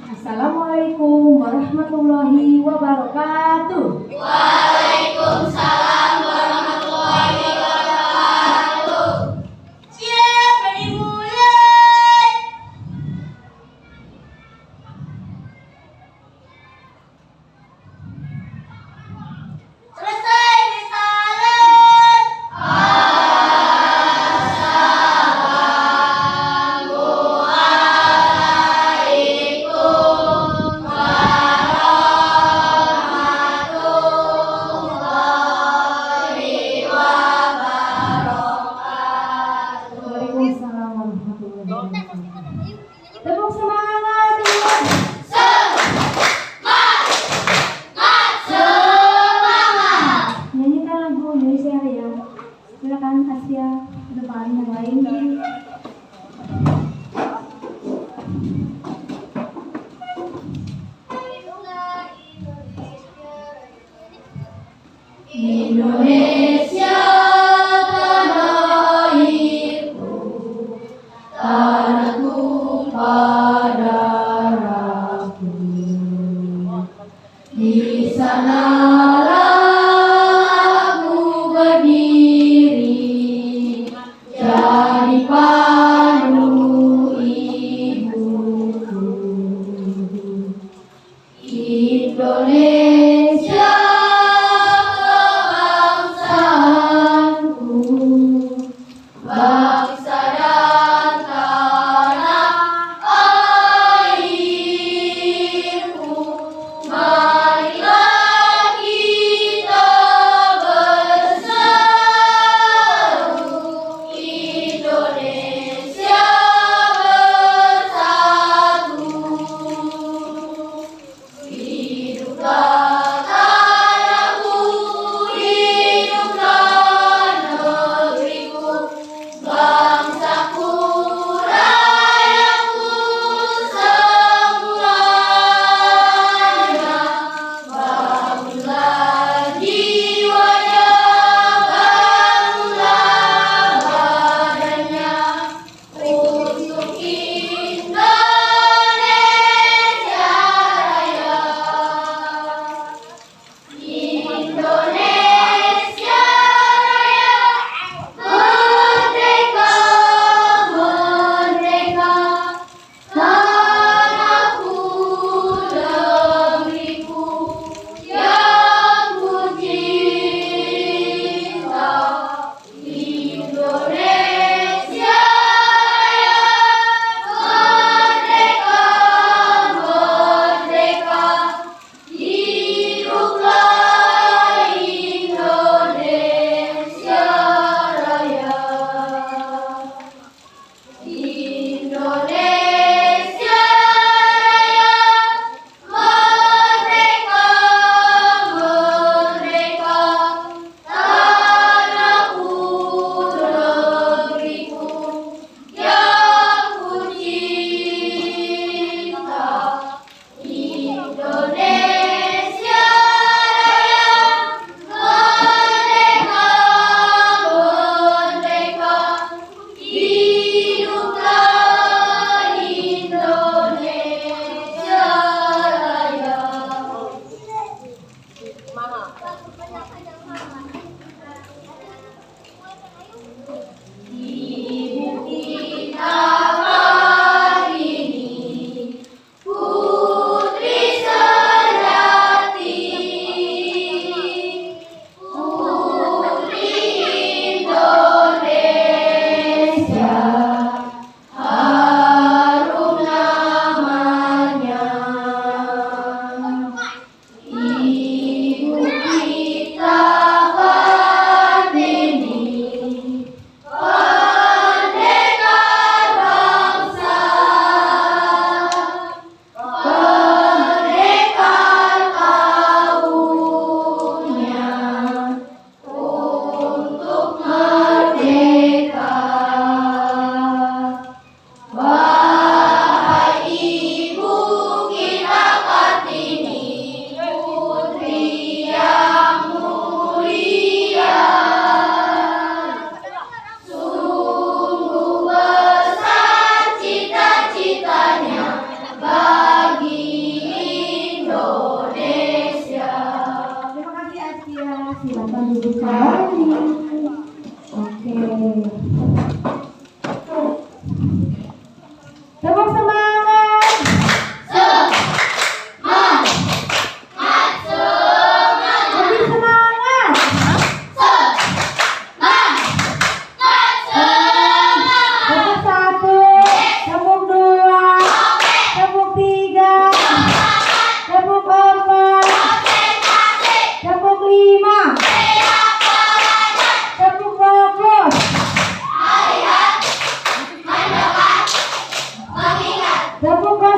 Assalamualaikum warahmatullahi wabarakatuh. Waalaikumsalam warahmatullahi wabarakatuh. Siapa dimulai? Selesai misalan. Assalamualaikum warahmatullahi wabarakatuh. Waalaikumsalam warahmatullahi wabarakatuh. Tepuk semangat. Semangat. Nyanyikan lagu Indonesia Raya. Silakan Asia ke depan yang lain. Indonesia tanah airku, tanah tumpah darahku. Di sanalah aku berdiri, jadi pandu ibuku. Indonesia kebangsaanku, bangsa dan tanah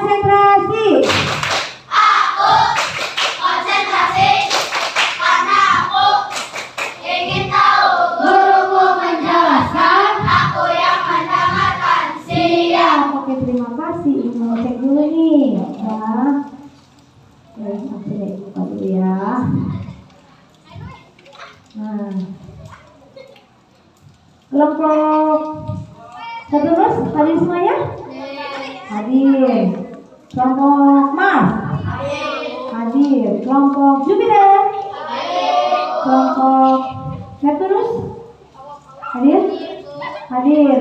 konsentrasi. Aku konsentrasi karena aku ingin tahu. Guruku menjelaskan, aku yang mendengarkan. Siap. Oke, terima kasih. Ini mau cek dulu nih. Ya. Oke, buka dulu ya. Nah. Kelompok satu terus hadir semuanya? Hadir. Kelompok Mars? Hadir. Kelompok Jupiter? Kelompok Neptunus? Hadir? Hadir.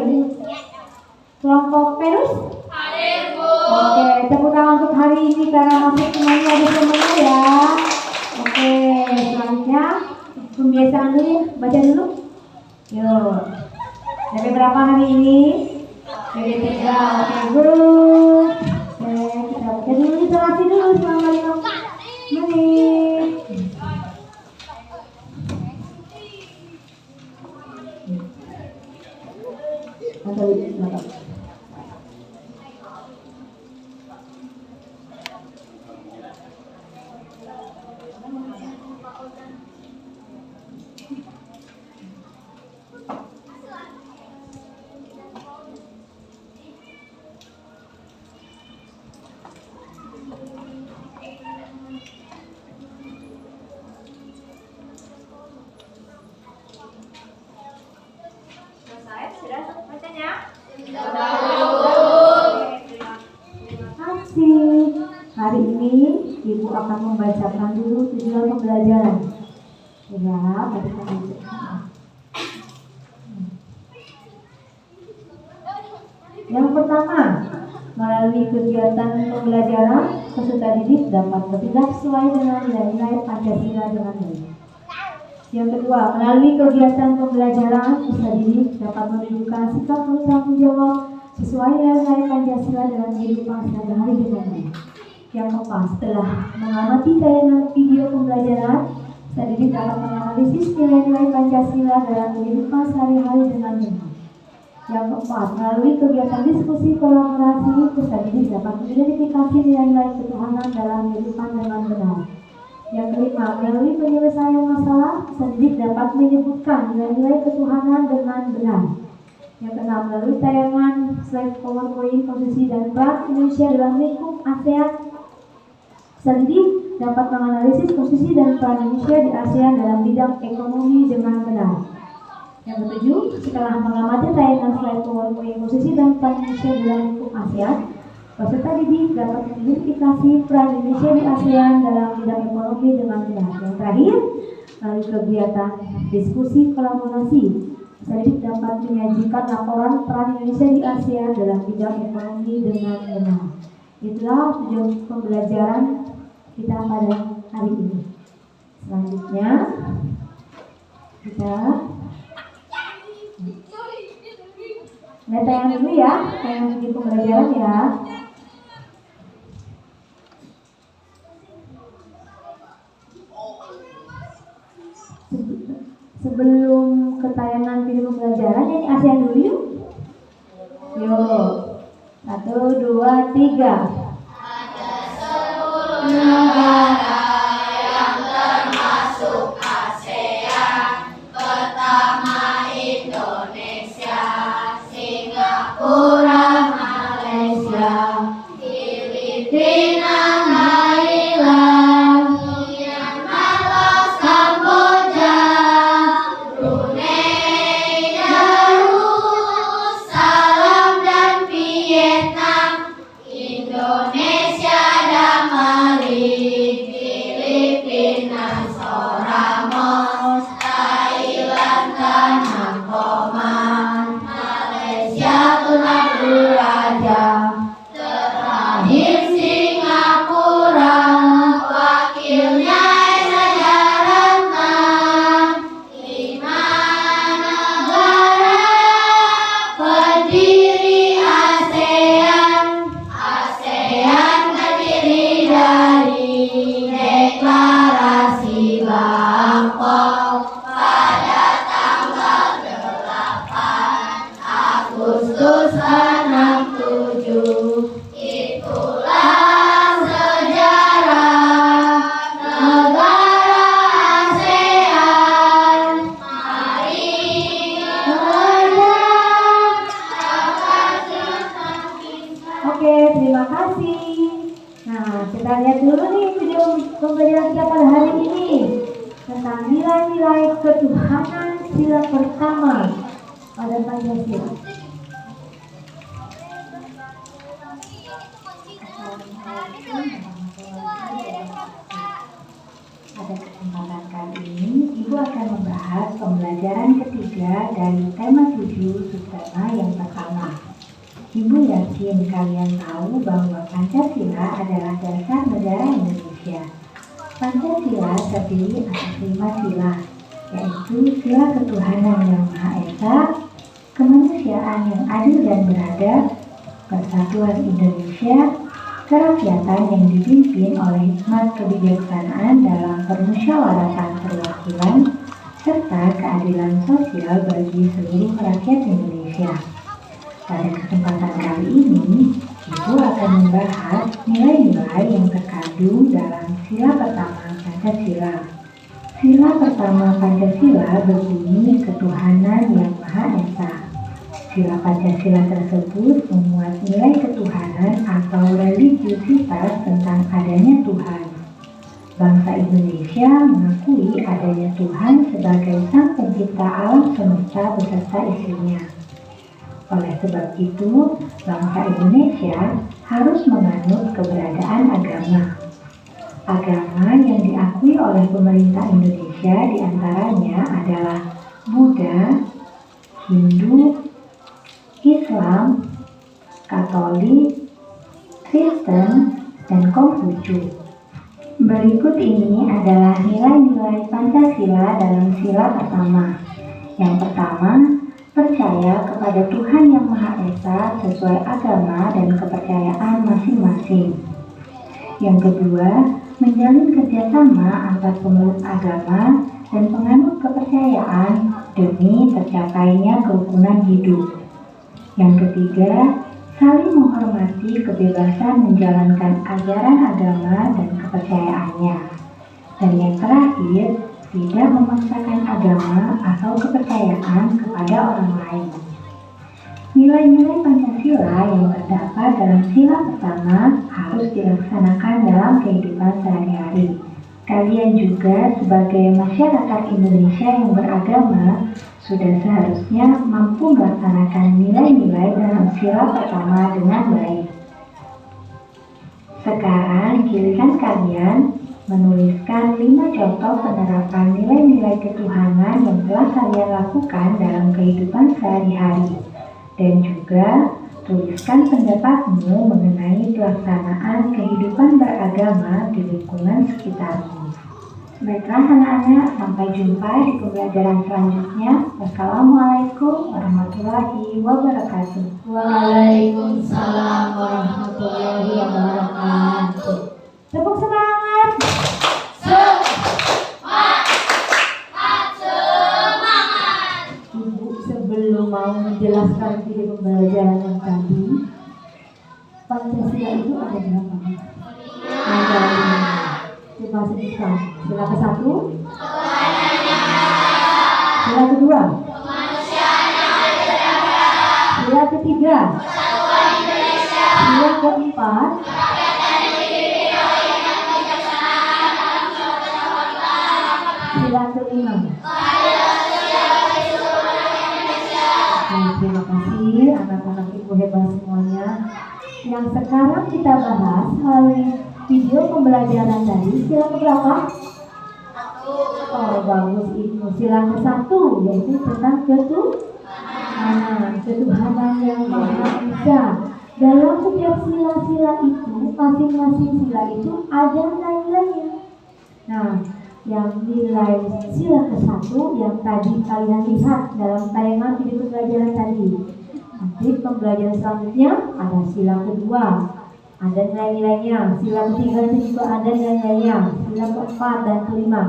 Kelompok Venus? Oke, tepuk tangan untuk hari ini karena masuk semuanya ada semuanya ya. Oke, selanjutnya pembiasaan dulu ya, baca dulu. Yuk, dari berapa hari ini? Dari 3, oke good. Oke, kita baca dulu, literasi dulu selama 5 menit. Sudah bacanya? Terima kasih. Hari ini Ibu akan membacakan dulu tujuan pembelajaran. Ya, bacakan dulu. Yang pertama, melalui kegiatan pembelajaran, peserta didik dapat bertindak sesuai dengan nilai-nilai Pancasila dengan baik. Yang kedua, melalui kegiatan pembelajaran, peserta didik dapat menunjukkan sikap bertanggung jawab sesuai nilai Pancasila dalam kehidupan sehari-hari dengan baik. Yang keempat, setelah mengamati tayangan video pembelajaran, peserta didik dapat menganalisis nilai-nilai Pancasila dalam kehidupan sehari-hari dengan baik. Yang keempat, melalui kegiatan diskusi kolaborasi, peserta didik dapat mengidentifikasi nilai-nilai ketuhanan dalam kehidupan dengan benar. Yang kelima, melalui penyelesaian masalah, peserta didik dapat menyebutkan nilai-nilai ketuhanan dengan benar. Yang keenam, melalui tayangan slide PowerPoint posisi dan peran Indonesia dalam lingkup ASEAN, peserta didik dapat menganalisis posisi dan peran Indonesia di ASEAN dalam bidang ekonomi dengan benar. Yang ketujuh, setelah mengamati tayangan slide PowerPoint posisi dan peran Indonesia dalam lingkup ASEAN, peserta didik dapat mengidentifikasi peran Indonesia di ASEAN dalam bidang ekonomi dengan benar. Yang terakhir, melalui kegiatan diskusi kolaborasi, peserta didik dapat menyajikan laporan peran Indonesia di ASEAN dalam bidang ekonomi dengan benar. Itulah tujuan pembelajaran kita pada hari ini. Selanjutnya, kita tayangan dulu ya, tayangan di pembelajaran ya. Sebelum ke tayangan video pembelajaran, nyanyi ASEAN dulu yuk. Yuk, 1, 2, 3. Ada 10 negara yang termasuk ASEAN. Pertama Indonesia, Singapura, Malaysia, Filipina, Thailand, Myanmar, Laos, Kamboja, Brunei, Darussalam dan Vietnam. Indonesia dan Mali, Filipina, Soramos, Thailand, Tanah Malaysia, Tunaburaja, terakhir Singapura. Nah, kita lihat dulu nih video pembelajaran kita pada hari ini tentang nilai-nilai ketuhanan sila pertama pada Pancasila. Pada kesempatan kali ini, Ibu akan membahas pembelajaran ketiga dari tema 7 subtema yang pertama. Ibu yakin kalian tahu bahwa Pancasila adalah dasar negara Indonesia. Pancasila terdiri atas 5 sila, yaitu sila ketuhanan yang Maha Esa, kemanusiaan yang adil dan beradab, persatuan Indonesia, kerakyatan yang dipimpin oleh hikmat kebijaksanaan dalam permusyawaratan perwakilan, serta keadilan sosial bagi seluruh rakyat Indonesia. Pada kesempatan kali ini, Ibu akan membahas nilai-nilai yang terkandung dalam sila pertama Pancasila. Sila pertama Pancasila berbunyi ketuhanan yang Maha Esa. Sila Pancasila tersebut memuat nilai ketuhanan atau religiusitas tentang adanya Tuhan. Bangsa Indonesia mengakui adanya Tuhan sebagai Sang Pencipta alam semesta beserta isinya. Oleh sebab itu, bangsa Indonesia harus menganut keberadaan agama. Agama yang diakui oleh pemerintah Indonesia diantaranya adalah Buddha, Hindu, Islam, Katolik, Kristen, dan Konghucu. Berikut ini adalah nilai-nilai Pancasila dalam sila pertama. Yang pertama, percaya kepada Tuhan Yang Maha Esa sesuai agama dan kepercayaan masing-masing. Yang kedua, menjalin kerjasama antar pemeluk agama dan penganut kepercayaan demi tercapainya kerukunan hidup. Yang ketiga, saling menghormati kebebasan menjalankan ajaran agama dan kepercayaannya. Dan yang terakhir, tidak memaksakan agama atau kepercayaan kepada orang lain. Nilai-nilai Pancasila yang terdapat dalam sila pertama harus dilaksanakan dalam kehidupan sehari-hari. Kalian juga sebagai masyarakat Indonesia yang beragama sudah seharusnya mampu melaksanakan nilai-nilai dalam sila pertama dengan baik. Sekarang giliran kalian menuliskan 5 contoh penerapan nilai-nilai ketuhanan yang telah kalian lakukan dalam kehidupan sehari-hari. Dan juga tuliskan pendapatmu mengenai pelaksanaan kehidupan beragama di lingkungan sekitarmu. Baiklah anak-anak, sampai jumpa di pembelajaran selanjutnya. Wassalamualaikum warahmatullahi wabarakatuh. Waalaikumsalam warahmatullahi wabarakatuh. Tepuk semangat! Ibu sebelum mau menjelaskan video pembelajaran yang tadi, Pancasila itu ada berapa? Ada 5. Coba sebutkan. Sila ke-1, sila kedua, sila ketiga, sila keempat, sila kelima. Terima kasih anak-anak ibu hebat semuanya. Yang sekarang kita bahas melalui video pembelajaran tadi sila keberapa? Oh bagus ibu. Sila ke-1 yaitu tentang ketuhanan yang Maha Esa. Dalam setiap sila-sila itu, masing-masing sila itu ada nilai-nilainya. Nah, yang nilai sila ke-1 yang tadi kalian lihat dalam tayangan video pembelajaran tadi. Nanti pembelajaran selanjutnya ada sila kedua, ada nilai-nilainya. Sila ketiga itu juga ada nilai-nilainya. Sila keempat dan kelima,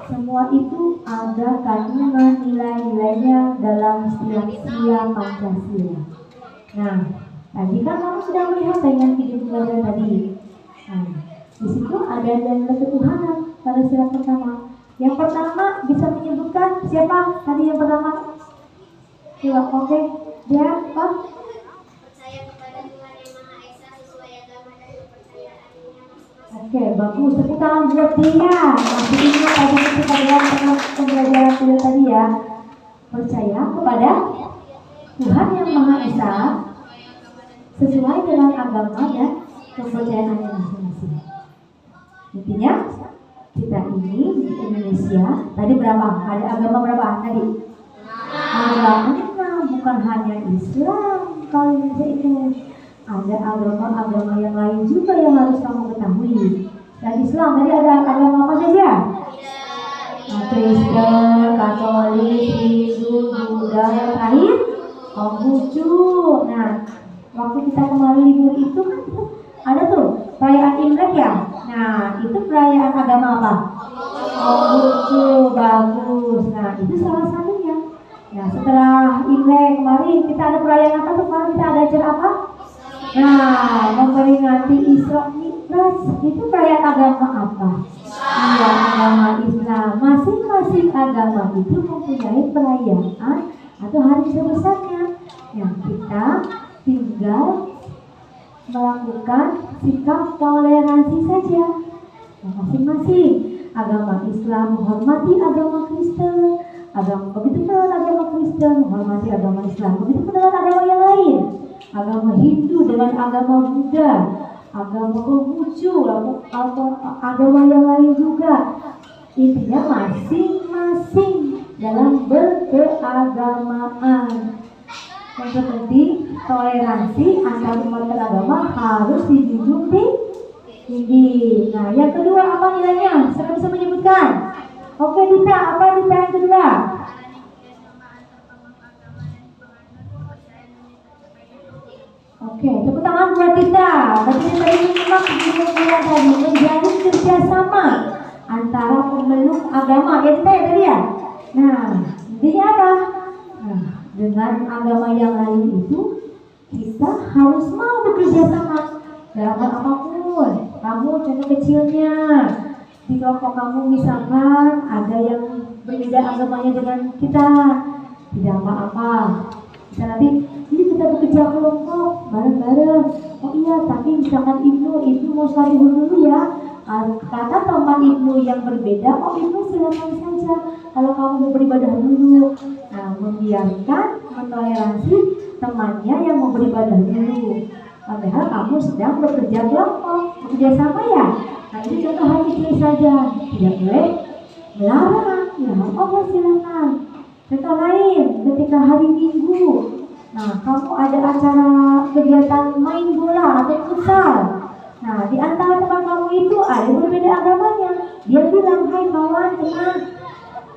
semua itu ada kandungan nilai-nilainya dalam sila Pancasila. Nah, tadi kan kamu sudah melihat tayangan video pembelajaran tadi. Nah, di situ ada nilai ketuhanan pada sila pertama. Yang pertama bisa menyebutkan siapa tadi yang pertama? Sila, oke. Dia apa? Percaya kepada Tuhan Yang Maha Esa sesuai agama dan kepercayaannya Oke, bagus. Tepuk tangan buat dia. Masih ingat aja kita dalam pembelajaran kita tadi ya. Percaya kepada Tuhan yang Maha Esa sesuai dengan agama dan kepercayaannya masing-masing. Intinya kita ini di Indonesia tadi berapa? Ada agama berapa tadi? Agama bukan hanya Islam. Kalau Indonesia itu ada agama-agama yang lain juga yang harus kamu ketahui. Dan Islam tadi ada agama apa saja? Kristen, Katolik, Hindu, Buddha, yang lain Konghucu. Nah, waktu kita kemarin libur itu kan ada tuh perayaan Imlek ya. Nah, itu perayaan agama apa? Konghucu, bagus. Nah, itu salah satunya. Nah, setelah Imlek kemarin kita ada perayaan apa tuh? Kemarin kita ada acara apa? Nah, memperingati Isra Mi'raj. Itu perayaan agama apa? Iya, agama Islam. Masing-masing agama itu mempunyai perayaan atau hari besarnya. Yang kita tinggal melakukan sikap toleransi saja. Nah, masing-masing agama Islam menghormati agama Kristen, begitu pula agama Kristen menghormati agama Islam, begitu pula agama yang lain, agama Hindu dengan agama Buddha, agama Konghucu, atau agama yang lain juga. Intinya masing-masing dalam berkeagamaan. Yang penting toleransi antar umat beragama harus dijunjung tinggi. Nah, yang kedua apa nilainya? Siapa bisa menyebutkan? Oke, Dita, apa Dita yang kedua? Oke, tepuk tangan buat Dita. Berarti tadi menyimak video tadi menjalin kerjasama antara pemeluk agama. Ya Dita ya tadi ya. Nah, intinya apa? Nah, dengan agama yang lain itu kita harus mau bekerja sama dalam hal apapun. Kamu contoh kecilnya di kelompok kamu misalkan ada yang berbeda agamanya dengan kita, tidak apa-apa. Bisa nanti ini kita bekerja kelompok bareng-bareng. Oh iya, tapi misalkan Ibnu mau sholat dulu ya. Kata teman Ibnu yang berbeda, oh Ibnu silakan saja kalau kamu mau beribadah dulu. Nah, membiarkan mentoleransi temannya yang mau beribadah dulu. Padahal kamu sedang bekerja kelompok, bekerja sama ya. Nah, ini contoh hal kecil saja, tidak boleh melarang. Ya, oh silakan. Contoh lain, ketika hari Minggu, nah kamu ada acara kegiatan main bola atau futsal. Nah, di antara teman kamu itu ada yang berbeda agamanya. Dia bilang, hai kawan, tenang,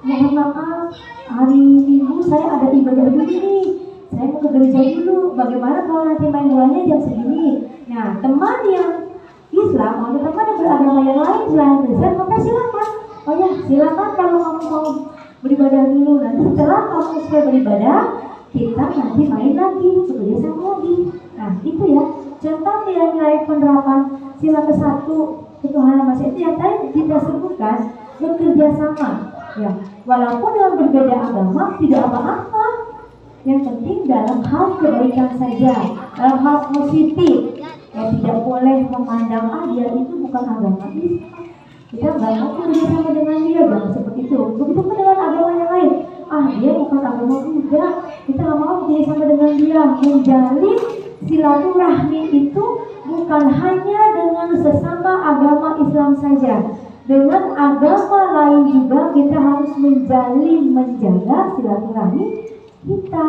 mohon maaf, hari Minggu saya ada ibadah dulu nih. Saya mau ke gereja dulu. Bagaimana kalau nanti main bolanya jam segini? Nah, teman yang Islam, atau teman yang beragama yang lain selain Kristen, maka silakan. Oh ya, silakan kalau kamu mau beribadah dulu. Nanti setelah kamu selesai beribadah, kita nanti main lagi, bekerja sama lagi. Nah, itu ya. Contoh nilai-nilai penerapan sila ke-1 ketuhanan Maha Esa itu yang tadi kita sebutkan, bekerja sama. Ya, walaupun dengan berbeda agama tidak apa-apa. Yang penting dalam hal kebaikan saja, dalam hal positif. Ya, tidak boleh memandang dia itu bukan agama Islam. Kita nggak mau bekerja sama dengan dia, jangan seperti itu. Begitu pun dengan agama yang lain. Dia bukan agama Buddha, kita nggak mau bekerja sama dengan dia. Menjalin silaturahmi itu bukan hanya dengan sesama agama Islam saja. Dengan agama lain juga kita harus menjaga silaturahmi kita,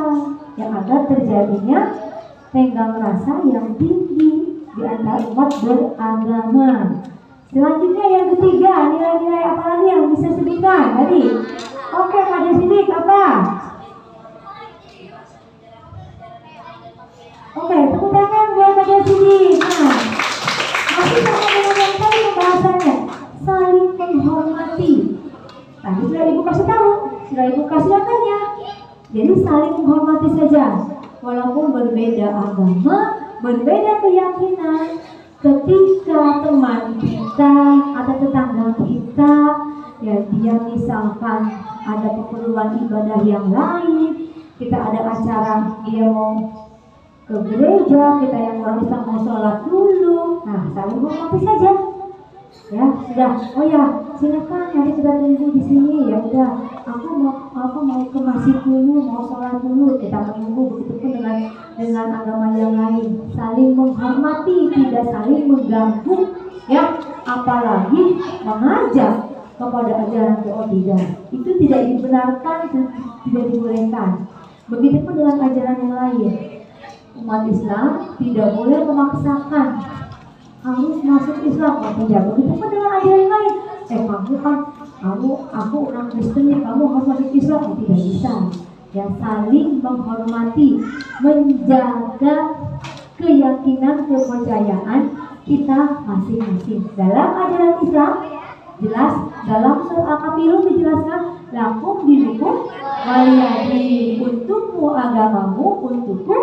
yang agar terjadinya tenggang rasa yang tinggi di antara umat beragama. Selanjutnya yang ketiga, nilai-nilai apa lagi yang bisa sebutkan tadi? Oke, Kak Sidik, apa? Oke, tepuk tangan buat Kak Sidik. Nah, masih sama dengan yang tadi pembahasannya, saling menghormati. Tadi sudah Ibu kasih tahu, sudah Ibu kasih datanya. Jadi saling menghormati saja, walaupun berbeda agama, berbeda keyakinan. Ketika teman kita atau tetangga kita, ya dia misalkan ada keperluan ibadah yang lain, kita ada acara dia mau ke gereja, kita yang orang Islam mau sholat dulu. Nah, saling menghormati saja. Ya, sudah. Oh ya, silakan nanti kita tunggu di sini ya. Udah, aku mau ke masjid dulu, mau sholat dulu. Kita menunggu begitu pun dengan agama yang lain. Saling menghormati, tidak saling mengganggu, ya. Apalagi mengajak kepada ajaran tidak. Itu tidak dibenarkan, tidak dibolehkan. Begitupun dengan ajaran yang lain. Umat Islam tidak boleh memaksakan harus masuk Islam atau tidak. Begitupun dengan ajaran yang lain. Aku orang Kristen, kamu harus masuk Islam, tidak bisa. Ya, saling menghormati, menjaga keyakinan, kepercayaan kita masing-masing. Dalam ajaran Islam jelas, dalam surah Al-Kafirun dijelaskan lakum dinukum waliyadin, untukmu agamamu, untukku.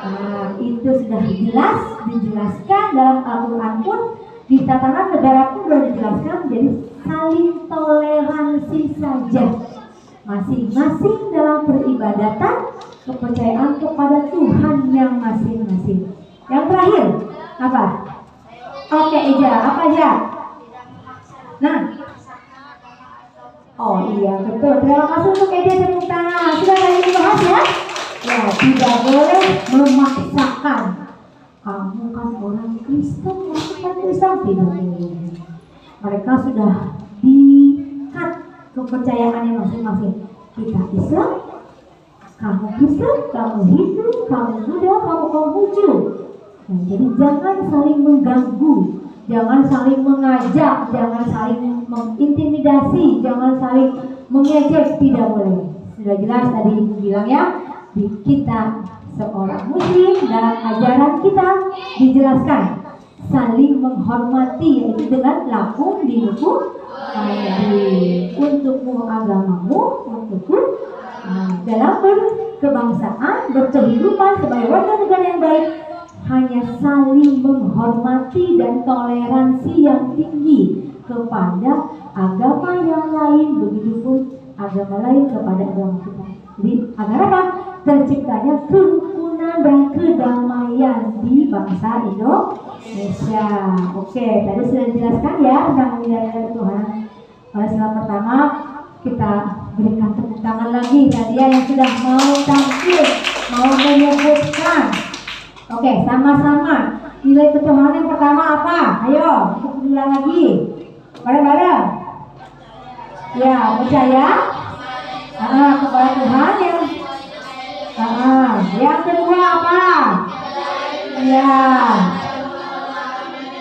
Nah, itu sudah jelas dijelaskan dalam Al-Quran pun, di tatanan negara pun sudah dijelaskan. Jadi saling toleransi saja, masing-masing dalam peribadatan, kepercayaan kepada Tuhan yang masing-masing. Yang terakhir apa? Oke, Eja, apa aja? Nah, oh iya betul. Terima kasih untuk Eja, tepuk tangan. Sudah tadi dibahas ya? Ya, tidak boleh memaksakan. Kamu kan orang Kristen, kamu kan Islam, tidak boleh. Mereka sudah diikat kepercayaannya masing-masing. Kita Islam, kamu Kristen, kamu Hindu, kamu Buddha, kamu Konghucu. Nah, jadi jangan saling mengganggu, jangan saling mengajak, jangan saling mengintimidasi, jangan saling mengejek, tidak boleh. Sudah jelas tadi Ibu bilang ya, kita seorang muslim, dalam ajaran kita dijelaskan saling menghormati, yaitu dengan lakum dinukum waliyadin, untukmu agamamu, untukku. Dalam berkebangsaan, berkehidupan sebagai warga negara yang baik, hanya saling menghormati dan toleransi yang tinggi kepada agama yang lain, begitupun agama lain kepada agama kita. Jadi agar apa? Terciptanya kerukunan dan kedamaian di bangsa Indonesia. Oke, tadi sudah dijelaskan ya tentang nilai-nilai Tuhan. Setelah pertama kita berikan tepuk tangan lagi tadi ya, yang sudah mau tampil, mau menyebutkan. Oke, sama-sama nilai ketuhanan yang pertama apa? Ayo, kita ulang lagi bareng-bareng. Ya, percaya kepada Tuhan yang kedua apa? Ya.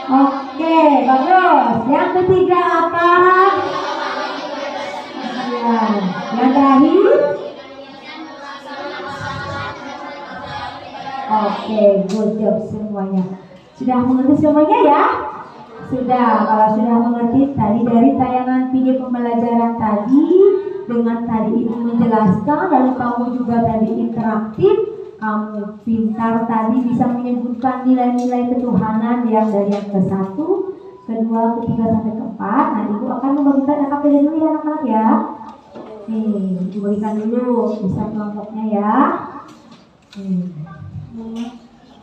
Oke, bagus. Yang ketiga apa? Ya. Yang terakhir? Oke, good job semuanya. Sudah mengerti semuanya ya? Sudah. Kalau sudah mengerti tadi dari tayangan video pembelajaran tadi, dengan tadi Ibu menjelaskan, lalu kamu juga tadi interaktif, kamu pintar tadi bisa menyebutkan nilai-nilai ketuhanan yang dari yang ke-1, ke-2, ke-3 sampai ke-4. Nah, Ibu akan membagikan LKPD dulu ya anak-anak ya. Nih, Ibu berikan dulu bisa kelompoknya ya.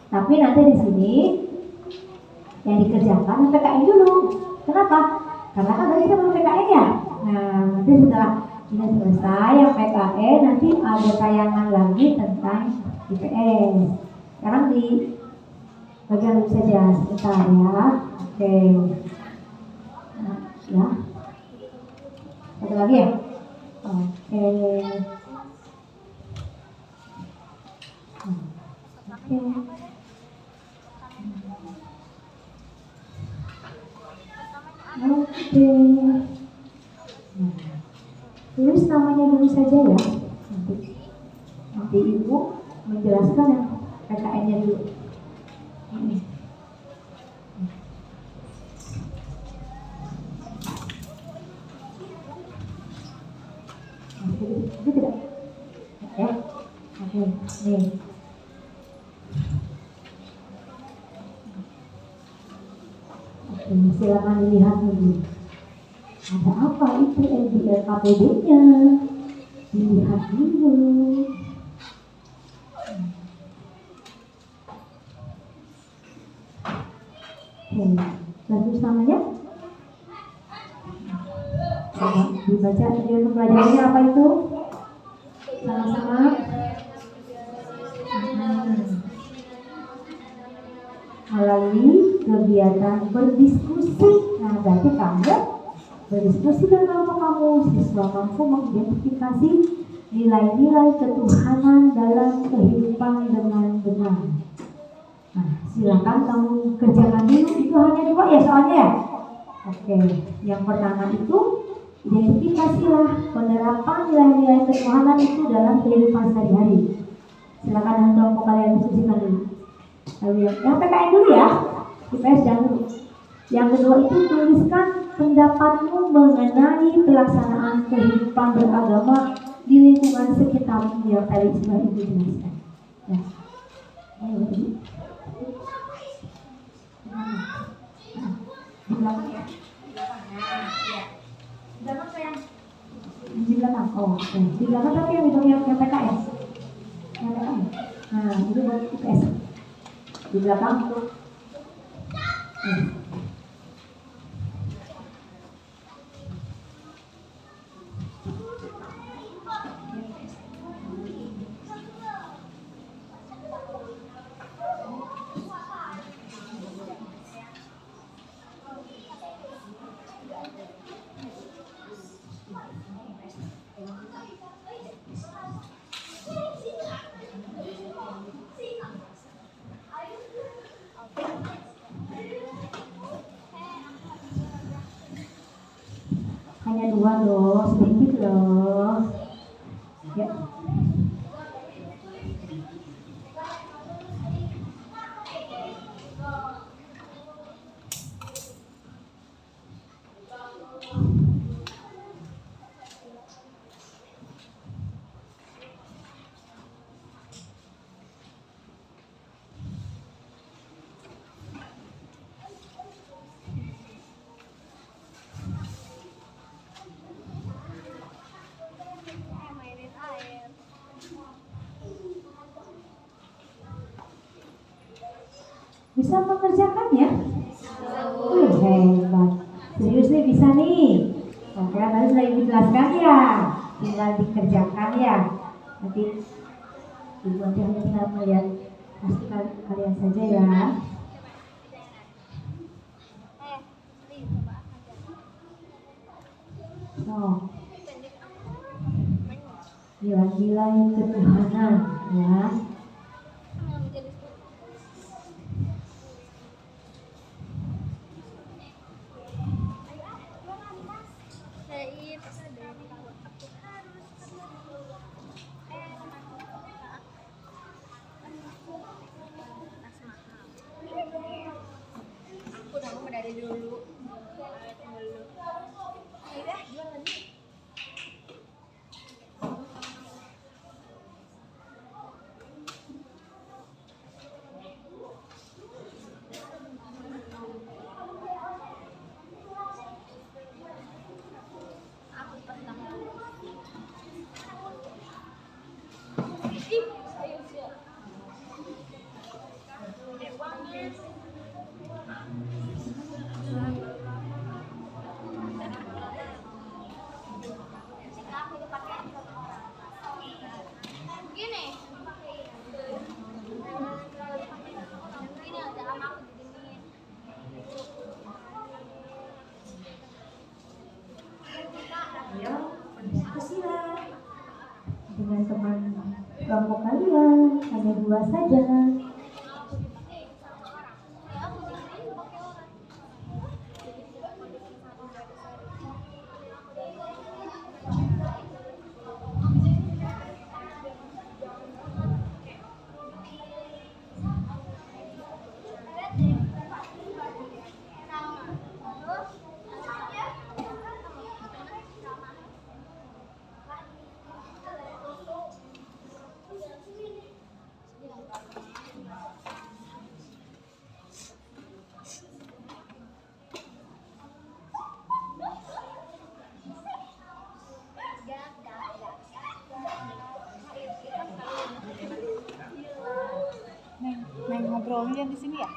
Tapi nanti di sini yang dikerjakan PKN dulu. Kenapa? Karena kan tadi kita belum PKN ya. Nah, nanti setelah ini selesai yang PKN, nanti ada tayangan lagi tentang IPS. Sekarang di bagian dulu saja sebentar ya. Oke. Nah, ya. Satu lagi ya. Oke. Oke. Oke. Tulis namanya dulu saja ya. Nanti Ibu menjelaskan yang PKN-nya dulu. Itu tidak? Ya. Oke. Nih. Oke, silakan dilihat dulu. Ada apa itu di LKPD-nya? Dilihat dulu. Oke, bagus namanya? Coba dibaca tadi untuk pelajarannya apa itu? Sama-sama. Melalui kegiatan berdiskusi. Nah, berarti kamu berdiskusi dengan kelompok kamu, siswa mampu mengidentifikasi nilai-nilai ketuhanan dalam kehidupan dengan benar. Nah, silakan kamu kerjakan dulu. Itu hanya 2 ya soalnya ya. Oke, yang pertama itu identifikasilah penerapan nilai-nilai ketuhanan itu dalam kehidupan sehari-hari. Silakan dengan kelompok kalian diskusikan dulu. Lalu yang PKN dulu ya, IPS jangan dulu. Yang kedua itu tuliskan pendapatmu mengenai pelaksanaan kehidupan beragama di lingkungan sekitarmu yang tadi sudah Ibu jelaskan. Ya. Ayo Ibu. Di belakang ya. Di belakang sayang. Di belakang. Oh, oke. Di belakang tapi yang itu yang PKS. Yang PKS. Nah, itu buat IPS. Di belakang tuh. Hanya 2 loh, sedikit loh. Ya. Bisa mengerjakannya? Hebat. Serius nih bisa nih. Oke, tadi sudah Ibu jelaskan ya. Tinggal dikerjakan ya. Nanti Ibu hanya tinggal melihat hasil kalian saja ya. Nilai-nilai ketuhanan ya. Dari dulu. Ayo, berdiskusilah dengan teman kelompok kalian, hanya 2 saja. Main ngobrolnya di sini ya?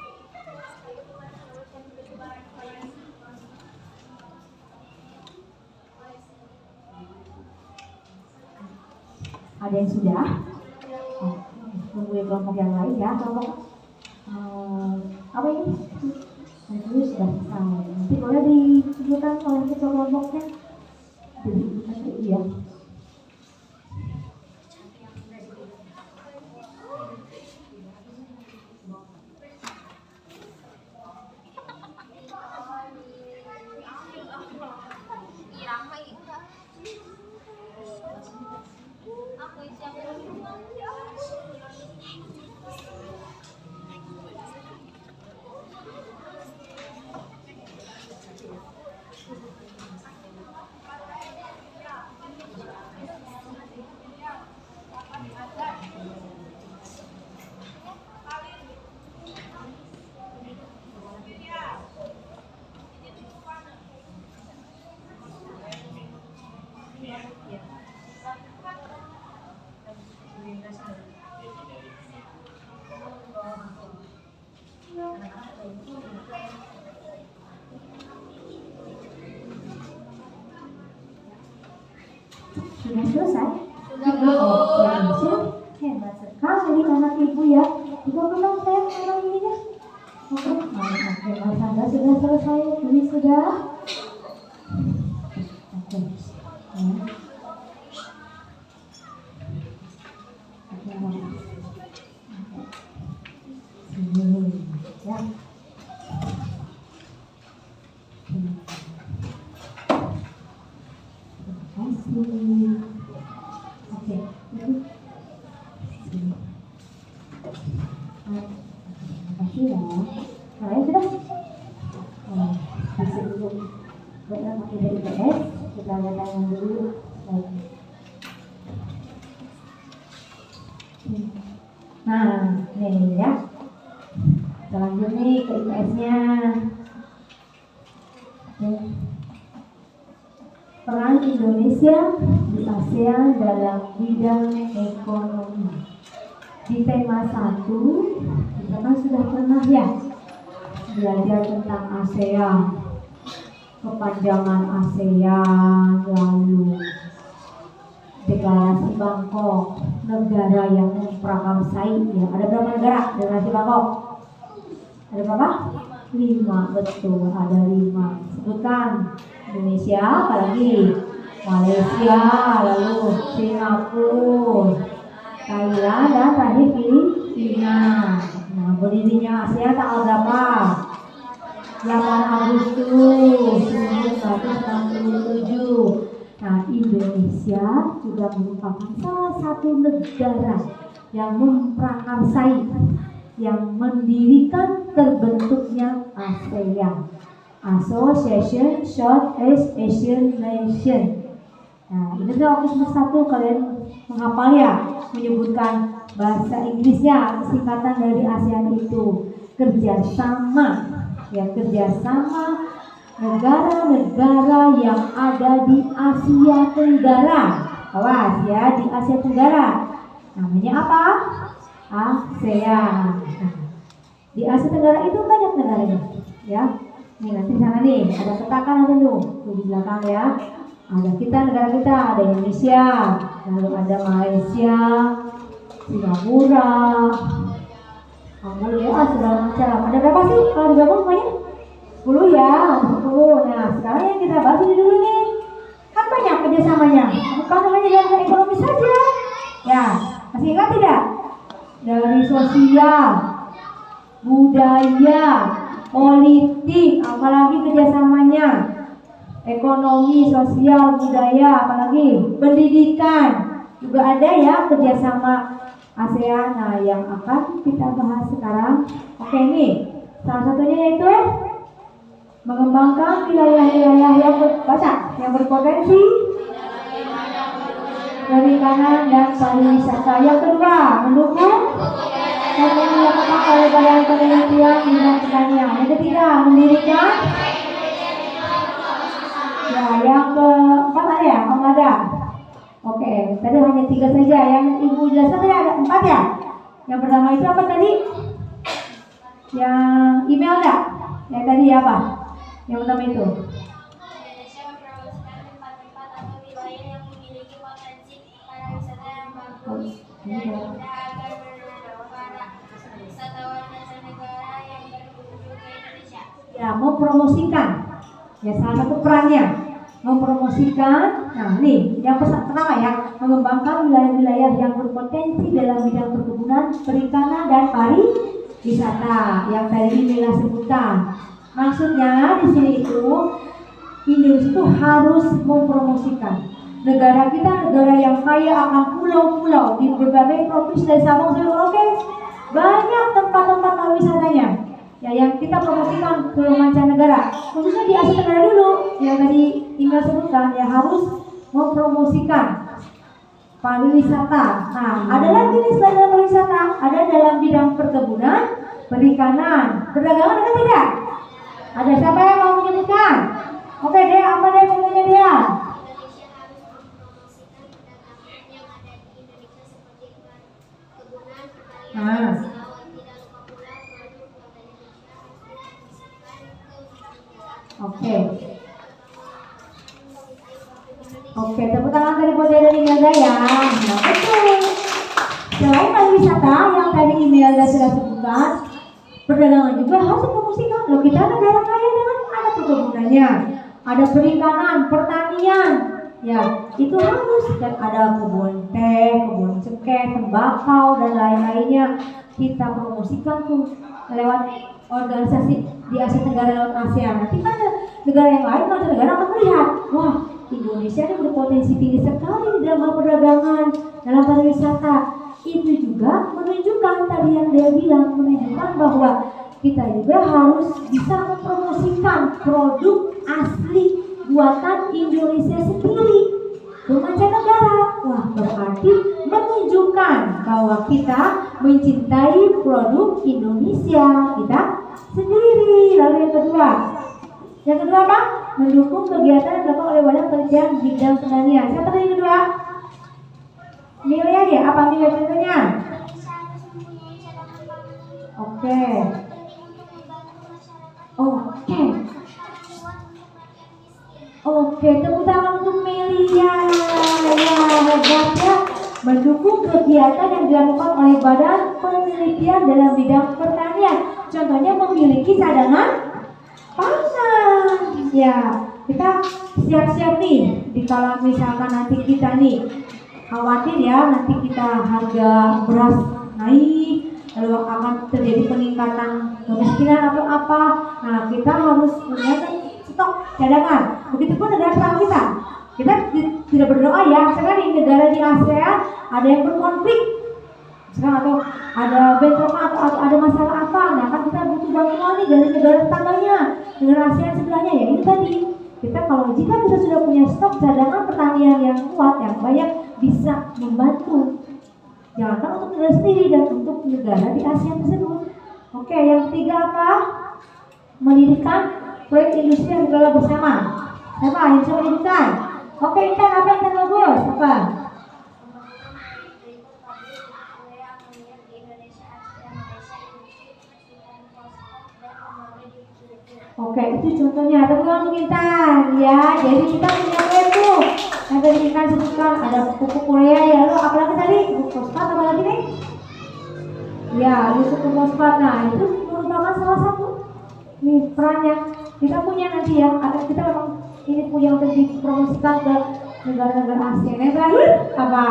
Ada yang sudah? Tunggu kelompok yang lain ya. Kelompok apa ini? Nanti sudah selesai. Nanti boleh ditunjukkan oleh ketua kelompoknya. Jadi ya. Sudah selesai? Hebat sekali anak ibu ya. Juga belum saya orang ini ya. Oke, Mas Angga sudah selesai. Ini sudah. Oke. Ya. Oke. Makasih ya. Kalian sudah? Bisa dulu. Kita pakai dari PS. Kita lihat yang dulu. Nah, nih ya. Kita lanjut nih ke IPS-nya. Peran Indonesia di ASEAN dalam bidang ekonomi. Di tema 1, kita kan sudah pernah ya belajar tentang ASEAN, kepanjangan ASEAN, lalu deklarasi Bangkok, negara yang memprakarsai ya. Ada berapa negara deklarasi Bangkok? Ada berapa? 5, betul, ada 5. Sebutkan. Indonesia, apalagi Malaysia, lalu Singapura, Thailand, dan terakhir Filipina. Nah, berdirinya ASEAN tanggal berapa? 8 Agustus 1967. Nah, Indonesia juga merupakan salah satu negara yang memprakarsai, yang mendirikan terbentuknya ASEAN. Association Southeast Asian Nation. Nah, ini tuh waktu semester 1 kalian menghafal ya, menyebutkan bahasa Inggrisnya, singkatan dari ASEAN itu kerjasama, ya kerjasama negara-negara yang ada di Asia Tenggara. Awas ya, di Asia Tenggara. Namanya apa? ASEAN. Nah, di Asia Tenggara itu banyak negaranya, ya. Nih nanti sana nih ada petakan dulu tuh di belakang ya. Ada kita, negara kita, ada Indonesia, lalu ada Malaysia, Singapura, Kamboja, segala macam. Ada berapa sih kalau digabung semuanya? 10 ya, 10. Nah sekarang yang kita bahas ini dulu nih. Kan banyak kerjasamanya, bukan hanya dalam ekonomi saja. Ya, masih ingat tidak? Dari sosial, budaya, politik, apalagi kerjasamanya, ekonomi, sosial, budaya, apalagi pendidikan, juga ada ya kerjasama ASEAN. Nah, yang akan kita bahas sekarang, oke nih, salah satunya yaitu mengembangkan wilayah-wilayah yang berpotensi perikanan dan pariwisata. Yang kedua, mendukung yang dilakukan oleh badan penelitian bidang pertanian. Yang ketiga, mendirikan. Ya, yang keempat ada ya, ada. Oke, tadi hanya 3 saja. Yang ibu jelaskan tadi ada 4 ya. Yang pertama itu apa tadi? Yang email enggak? Yang tadi apa? Yang pertama itu. Oh, ini ya. Ya, mempromosikan. Ya, salah satu perannya mempromosikan. Nah, nih yang pertama ya, mengembangkan wilayah-wilayah yang berpotensi dalam bidang perkebunan, perikanan dan pariwisata yang tadi Mila sebutkan. Maksudnya di sini itu Indonesia itu harus mempromosikan. Negara kita negara yang kaya akan pulau-pulau di berbagai provinsi dari Sabang sampai Merauke. Banyak tempat-tempat pariwisatanya. Ya, yang kita promosikan ke mancanegara, khususnya di Asia Tenggara dulu, yang tadi Inga sebutkan, ya harus mempromosikan pariwisata. Nah, ada lagi nih selain dalam pariwisata, ada dalam bidang perkebunan, perikanan, perdagangan, ada tidak? Ada siapa yang mau menyebutkan? Oke deh, apa deh contohnya dia? Nah. Oke, tepuk tangan dari buat dari Imelda ya. Nah, betul. Selain pariwisata yang tadi Imelda sudah sebutkan, perdagangan juga harus dipromosikan. Loh, kita negara kaya dengan ada perkebunannya, ada perikanan, pertanian. Ya, itu harus, dan ada kebun teh, kebun cengkeh, tembakau dan lain-lainnya. Kita promosikan tuh lewat organisasi di Asia Tenggara lewat ASEAN. Nanti kan negara yang lain, negara akan melihat, wah, Indonesia ini berpotensi tinggi sekali di dalam perdagangan, dalam pariwisata. Itu juga menunjukkan tadi yang dia bilang, menunjukkan bahwa kita juga harus bisa mempromosikan produk asli buatan Indonesia sendiri ke mancanegara. Wah, berarti menunjukkan bahwa kita mencintai produk Indonesia kita sendiri. Lalu yang kedua apa? Mendukung kegiatan yang dilakukan oleh Badan Penelitian Bidang Pertanian. Siapa tadi yang kedua? Milia ya? Apa Milia contohnya? Oke. Oke, tepuk tangan untuk Melia. Ya, hebatnya mendukung kegiatan yang dilakukan oleh Badan Penelitian dalam bidang pertanian. Contohnya memiliki cadangan pangan. Ya, kita siap-siap nih. Kalau misalkan nanti kita nih khawatir ya, nanti kita harga beras naik, lalu akan terjadi peningkatan kemiskinan atau apa. Nah, kita harus punya stok cadangan. Begitupun negara tetangga kita. Kita tidak berdoa ya, misalkan di negara di ASEAN ada yang berkonflik, misalkan atau ada bentrokan atau ada masalah apa, nah kan kita butuh bantuan nih dari negara tetangganya, negara ASEAN sebelahnya. Ya ini tadi, kita kalau jika kita sudah punya stok cadangan pertanian yang kuat, yang banyak, bisa membantu. Jangankan untuk negara sendiri dan untuk negara di ASEAN tersebut. Oke, yang ketiga apa? Mendirikan proyek industri yang dikelola bersama. Siapa yang bisa mendirikan? Oke, Intan apa? Intan bagus apa? Oke, itu contohnya. Tepuk tangan untuk Intan ya. Jadi kita punya proyek tuh yang tadi Intan sebutkan, ada pupuk Korea ya. Lalu apalagi tadi? Pupuk fosfat apa lagi nih? Ya, pupuk fosfat. Nah, itu merupakan salah satu nih perannya. Kita punya nanti ya, kita memang ini punya untuk dipromosikan ke negara-negara ASEAN. Yang terakhir apa?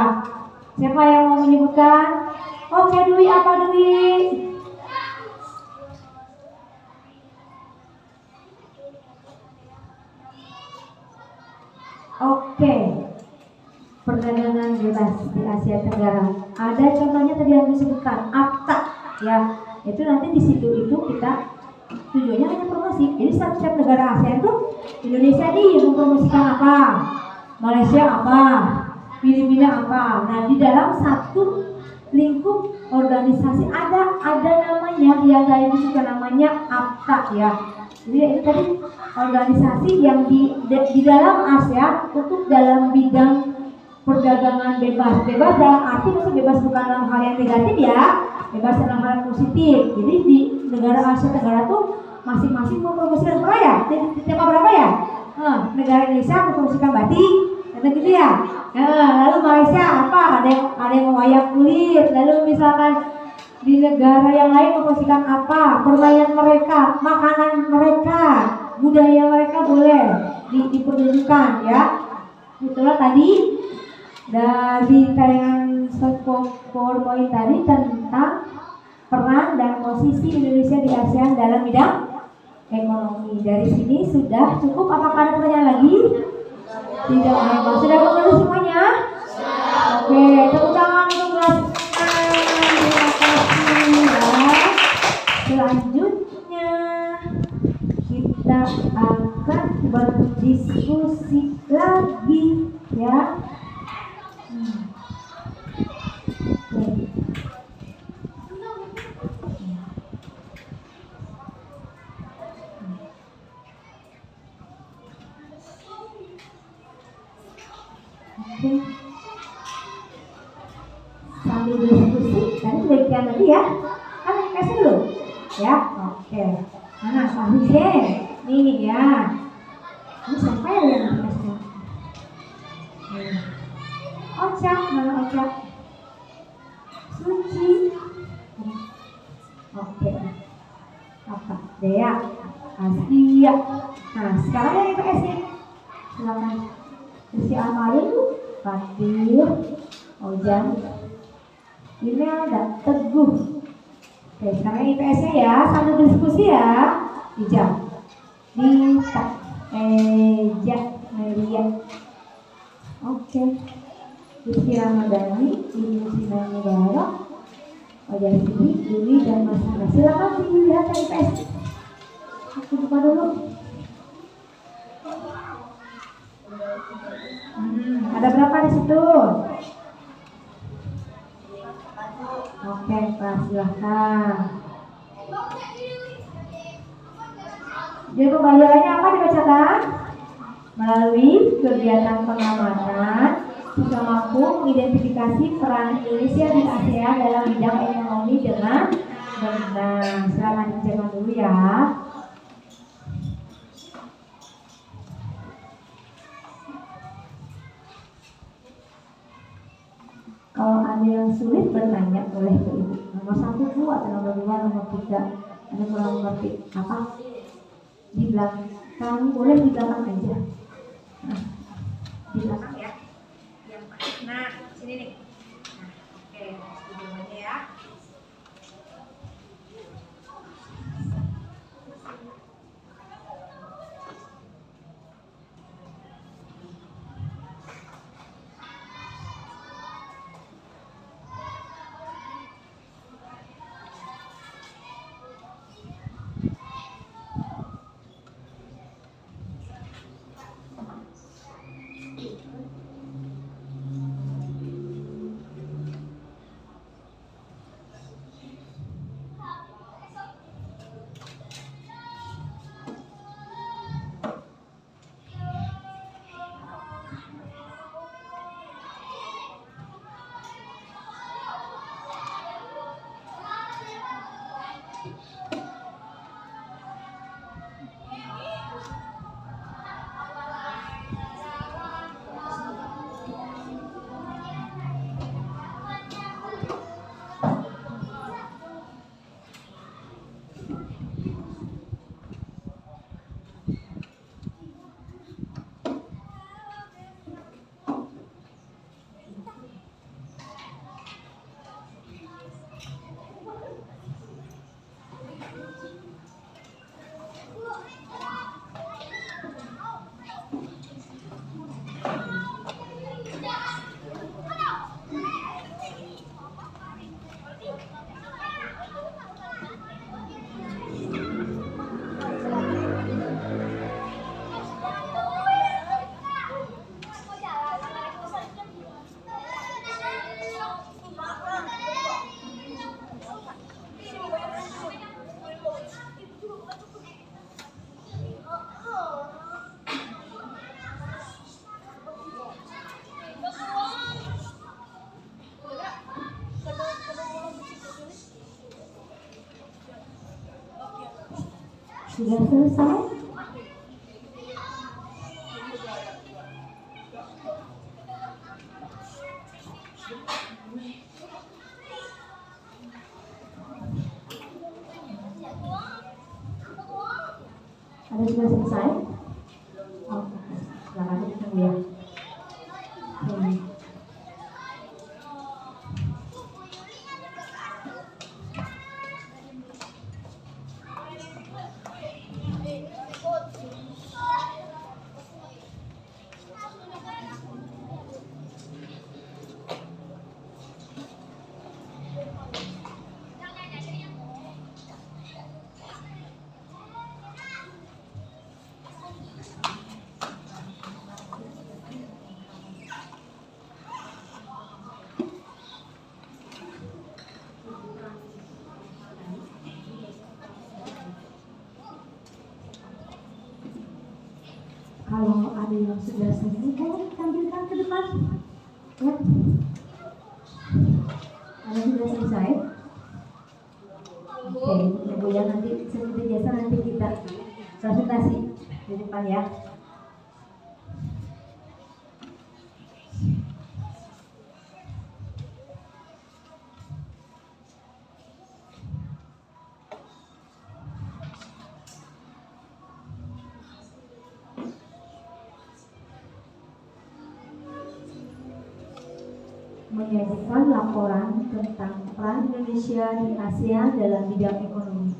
Siapa yang mau menyebutkan? Oke, Dwi apa Dwi? Oke, perdagangan bebas di Asia Tenggara. Ada contohnya tadi yang disebutkan, AFTA ya. Itu nanti di situ itu kita tujuannya hanya promosi. Jadi setiap negara ASEAN tuh, Indonesia nih mempromosikan apa, Malaysia apa, Filipina apa. Nah, di dalam satu lingkup organisasi ada namanya yang tadi disebut namanya AFTA ya. Jadi ini tadi organisasi yang di dalam ASEAN untuk dalam bidang perdagangan bebas. Bebas dalam arti maksud bebas bukan dalam hal yang negatif ya, bebas dalam hal yang positif. Jadi di negara Asia Tenggara tuh masing-masing mempromosikan apa ya? Tema berapa ya? Negara Indonesia mempromosikan batik, begitu ya. Lalu Malaysia apa? Ada yang wayang kulit. Lalu misalkan di negara yang lain memposisikan apa? Permainan mereka, makanan mereka, budaya mereka boleh dipertunjukkan ya. Itulah tadi dari tayangan PowerPoint tadi tentang peran dan posisi Indonesia di ASEAN dalam bidang ekonomi. Dari sini sudah cukup. Apakah ada pertanyaan lagi? Tidak ada. Sudah mengerti semuanya? Oke, tepuk tangan untuk kelas 6. Terima kasih ya. Selanjutnya kita akan berdiskusi lagi ya. Sambil diskusi, tadi bagian tadi ya, kan kasih dulu, ya, oke. Mana Fahrizin, nih ya, ini siapa ya yang dikasih? Ocak, mana Ocak? Suci, oke. Apa? Dea, Asia. Nah, sekarang yang IPS nih, silakan. Isi Amalin, Fatir, Ojan, Imelda, Teguh. Oke, sekarang IPS-nya ya, sambil diskusi ya. Ijam, Dita, Eja, Melia. Oke. Rizky Ramadhani, Ibu Sinar Mubarak, Ojan Sidi, Dwi dan Mas Hana. Silakan dilihat IPS. Aku buka dulu. Ada berapa di situ? Oke, Pak, silahkan. Jadi pembelajarannya apa dibacakan? Melalui kegiatan pengamatan, siswa mampu mengidentifikasi peran Indonesia di ASEAN dalam bidang ekonomi dengan benar. Silahkan dibacakan dulu ya. Kalau ada yang sulit bertanya boleh ke ibu. Nomor 1 dulu atau nomor 2, nomor 3. Ada kurang mengerti apa? Di belakang, boleh di belakang aja. Nah, di belakang ya. Nah, sini nih. Nah, oke, videonya ya. Sudah selesai? Sudah selesai? Oh, silakan ditunggu ya. Oke. Kalau ada yang sudah selesai, boleh tampilkan ke depan. Ya. Ada yang sudah selesai? Oke, Ibu ya, nanti seperti biasa nanti kita presentasi di depan ya. Menyajikan laporan tentang peran Indonesia di ASEAN dalam bidang ekonomi.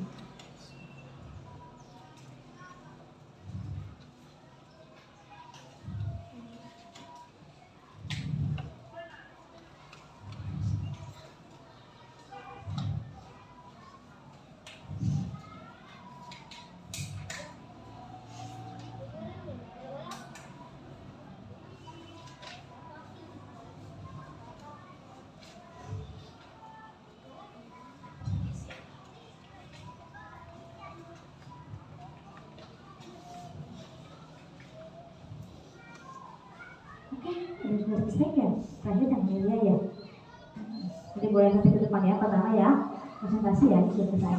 Sudah selesai ya? Terakhir yang mulia ya. Jadi boleh nanti ke depan ya, pertama ya presentasi ya, sudah selesai.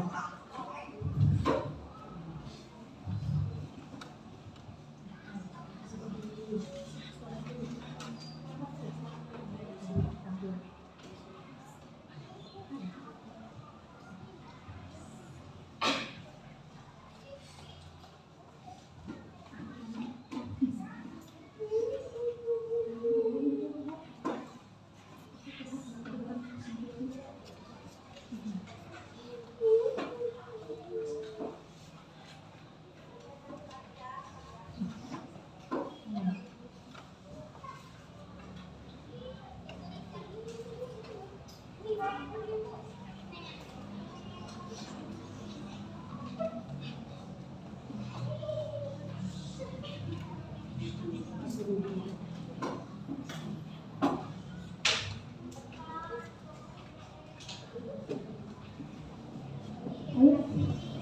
Ayo,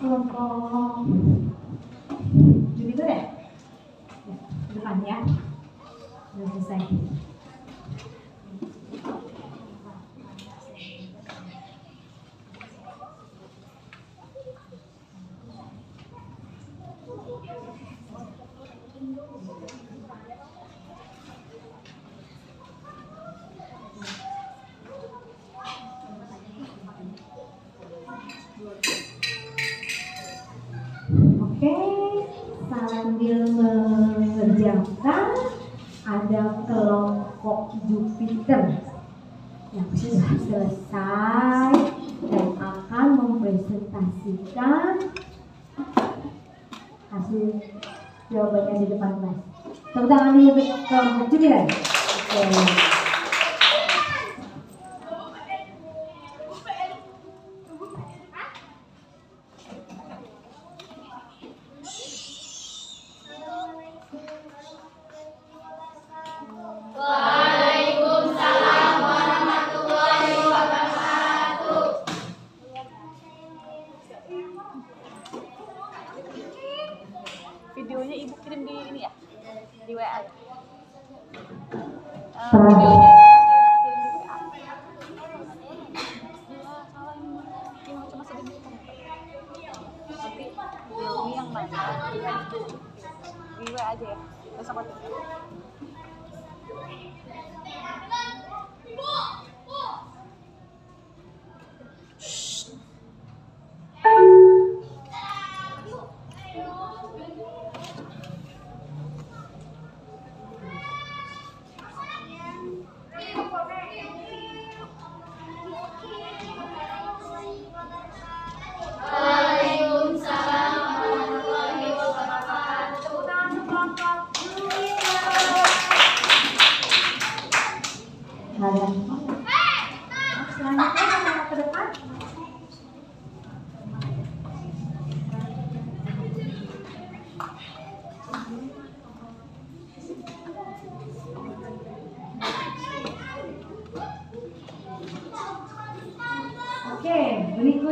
kelompok jadi itu deh. Ya, depan ya. Sudah selesai. Oke, sambil mengerjakan ada kelompok Jupiter yang sudah selesai dan akan mempresentasikan hasil jawabannya di depan kelas. Tepuk tangan dulu untuk kelompok Jupiter. Oke. Videonya ibu kirim di ini ya, di WA ya. Videonya kirim di WA. Salah ini cuma sedikit. Nanti videonya yang mana? Di WA aja ya. Besok aku.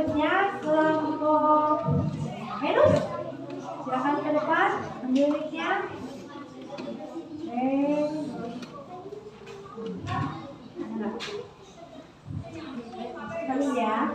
Berikutnya kelompok Venus. Silakan ke depan ambil mic-nya. Kali ya.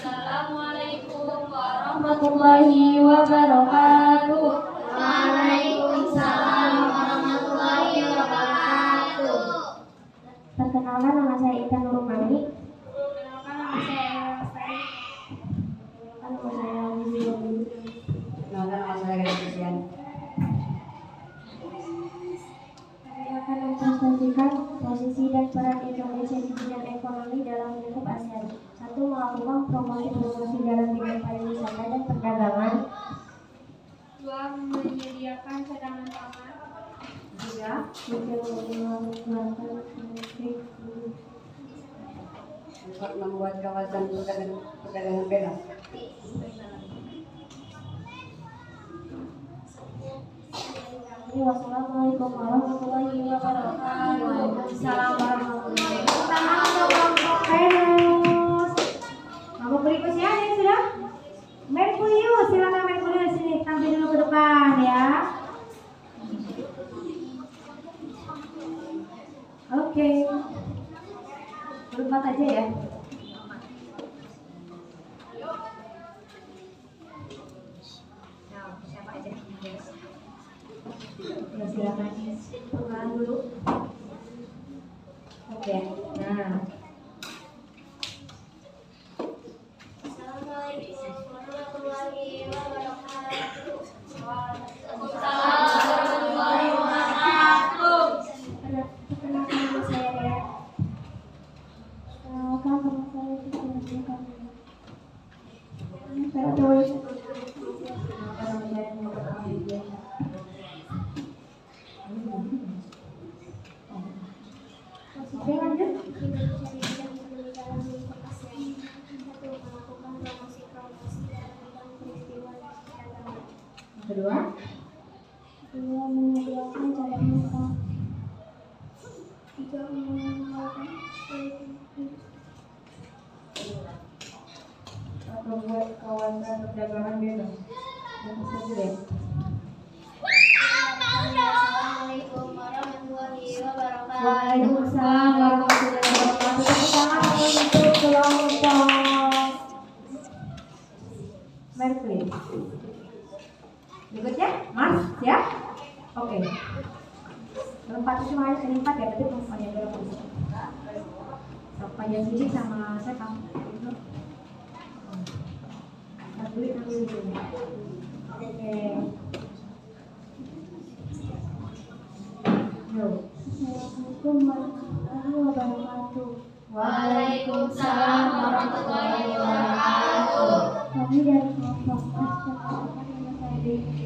Assalamualaikum warahmatullahi wabarakatuh. Waalaikumsalam warahmatullahi wabarakatuh. Perkenalkan, nama saya Intan Nurmani. Perkenalkan, nama saya Ella Lestari. Nama saya Wiwi. Nama saya Christian. Kami akan mempresentasikan posisi dan peran Indonesia di bidang ekonomi dalam lingkup ASEAN. 1. Melakukan promosi dalam bidang pariwisata dan perdagangan. 2. Menyediakan cadangan pangan. 3. Melakukan politik. Untuk membuat kawasan perdagangan bebas. Wassalamualaikum warahmatullahi wabarakatuh. Waalaikumsalam warahmatullahi Pertama kelompok Venus. Kelompok berikutnya yang sudah Merkurius. Silakan Merkurius sini tampil dulu ke depan ya. Oke. Berempat aja ya. Nah, siapa aja? Ya, silakan perkenalan dulu. Oke. Nah. Assalamualaikum warahmatullahi wabarakatuh. Perkenalkan nama saya ya. Kenalkan nama saya Oke, lanjut. Kedua, Menyediakan cadangan pangan. 3. Mengembangkan atau buat kawasan perdagangan bebas. Yang satu deh. Assalamualaikum warahmatullahi wabarakatuh. Waalaikumsalam warahmatullahi wabarakatuh. Tepuk tangan untuk kelompok Mercury. Berikutnya, Mas, ya? Oke. Empat itu cuma ada 4 ya, berarti perempuan yang berapa? Panjang sini sama siapa? Ambil dulu. Oke. Yo. Assalamualaikum warahmatullahi wabarakatuh. Waalaikumsalam warahmatullahi wabarakatuh. Kami dari kelompok Astra nama saya Dewi.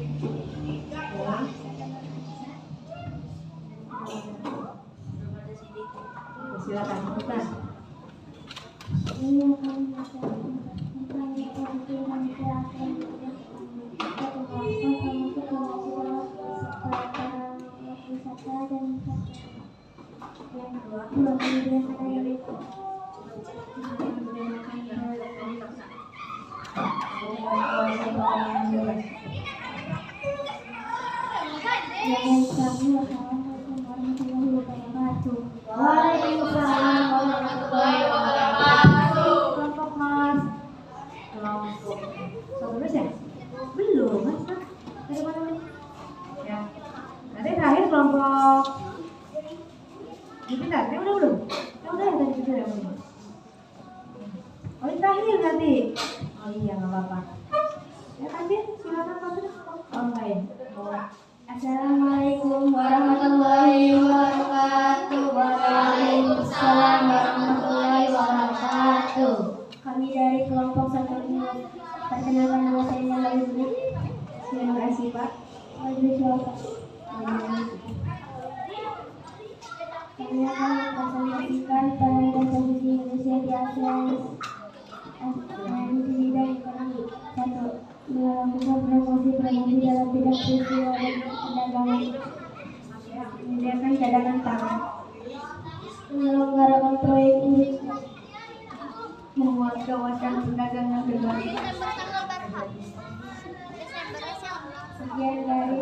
Silakan, Ustaz. Ini akan menjelaskan tentang kondisi manusia akan atau melakukan termasuk wisata dan yang kedua menyediakan Waalaikumsalam warahmatullahi wabarakatuh. Kelompok Mas. Kelompok. Terus ya? Belum, Mas. Dari mana nih? Ya. Nanti terakhir kelompok. Bentar, yang udah belum? Yang udah ya tadi sudah yang belum. Oh, ini terakhir nanti. Oh iya, nggak apa-apa. Ya tadi silakan Mas. Oh enggak ya? Oh. Assalamualaikum warahmatullahi wabarakatuh. Waalaikumsalam warahmatullahi wabarakatuh. Kami dari kelompok satu ini. Perkenalkan nama saya Nala Yusri. Terima kasih Pak. Maju silakan. Kami Ia akan mempresentasikan peran dan posisi Indonesia di ASEAN dan ekonomi. 1. Melakukan promosi dalam bidang peristiwa dan perdagangan. Menyediakan cadangan pangan. Menyelenggarakan proyek industri. Membuat kawasan perdagangan berbasis. Sekian dari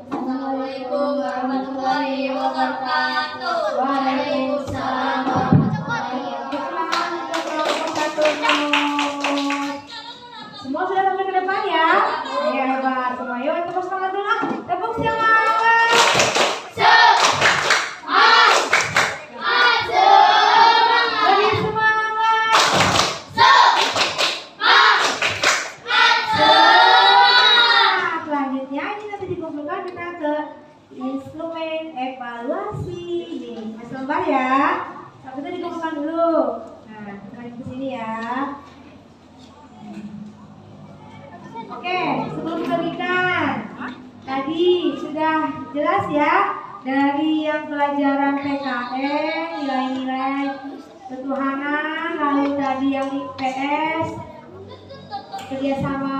Assalamualaikum warahmatullahi wabarakatuh. Waalaikumsalam warahmatullahi wabarakatuh. Semua sudah sampai ke depan ya? Ya hebat semua. Yuk tepuk semangat dulu. Tepuk semangat. Instrumen evaluasi nih, Mas lembar ya. Tapi itu dikumpulkan dulu. Nah, kembali ke sini ya. Oke, sebelum dibagikan, tadi sudah jelas ya dari yang pelajaran PKN, nilai-nilai ketuhanan, lalu tadi yang IPS, kerjasama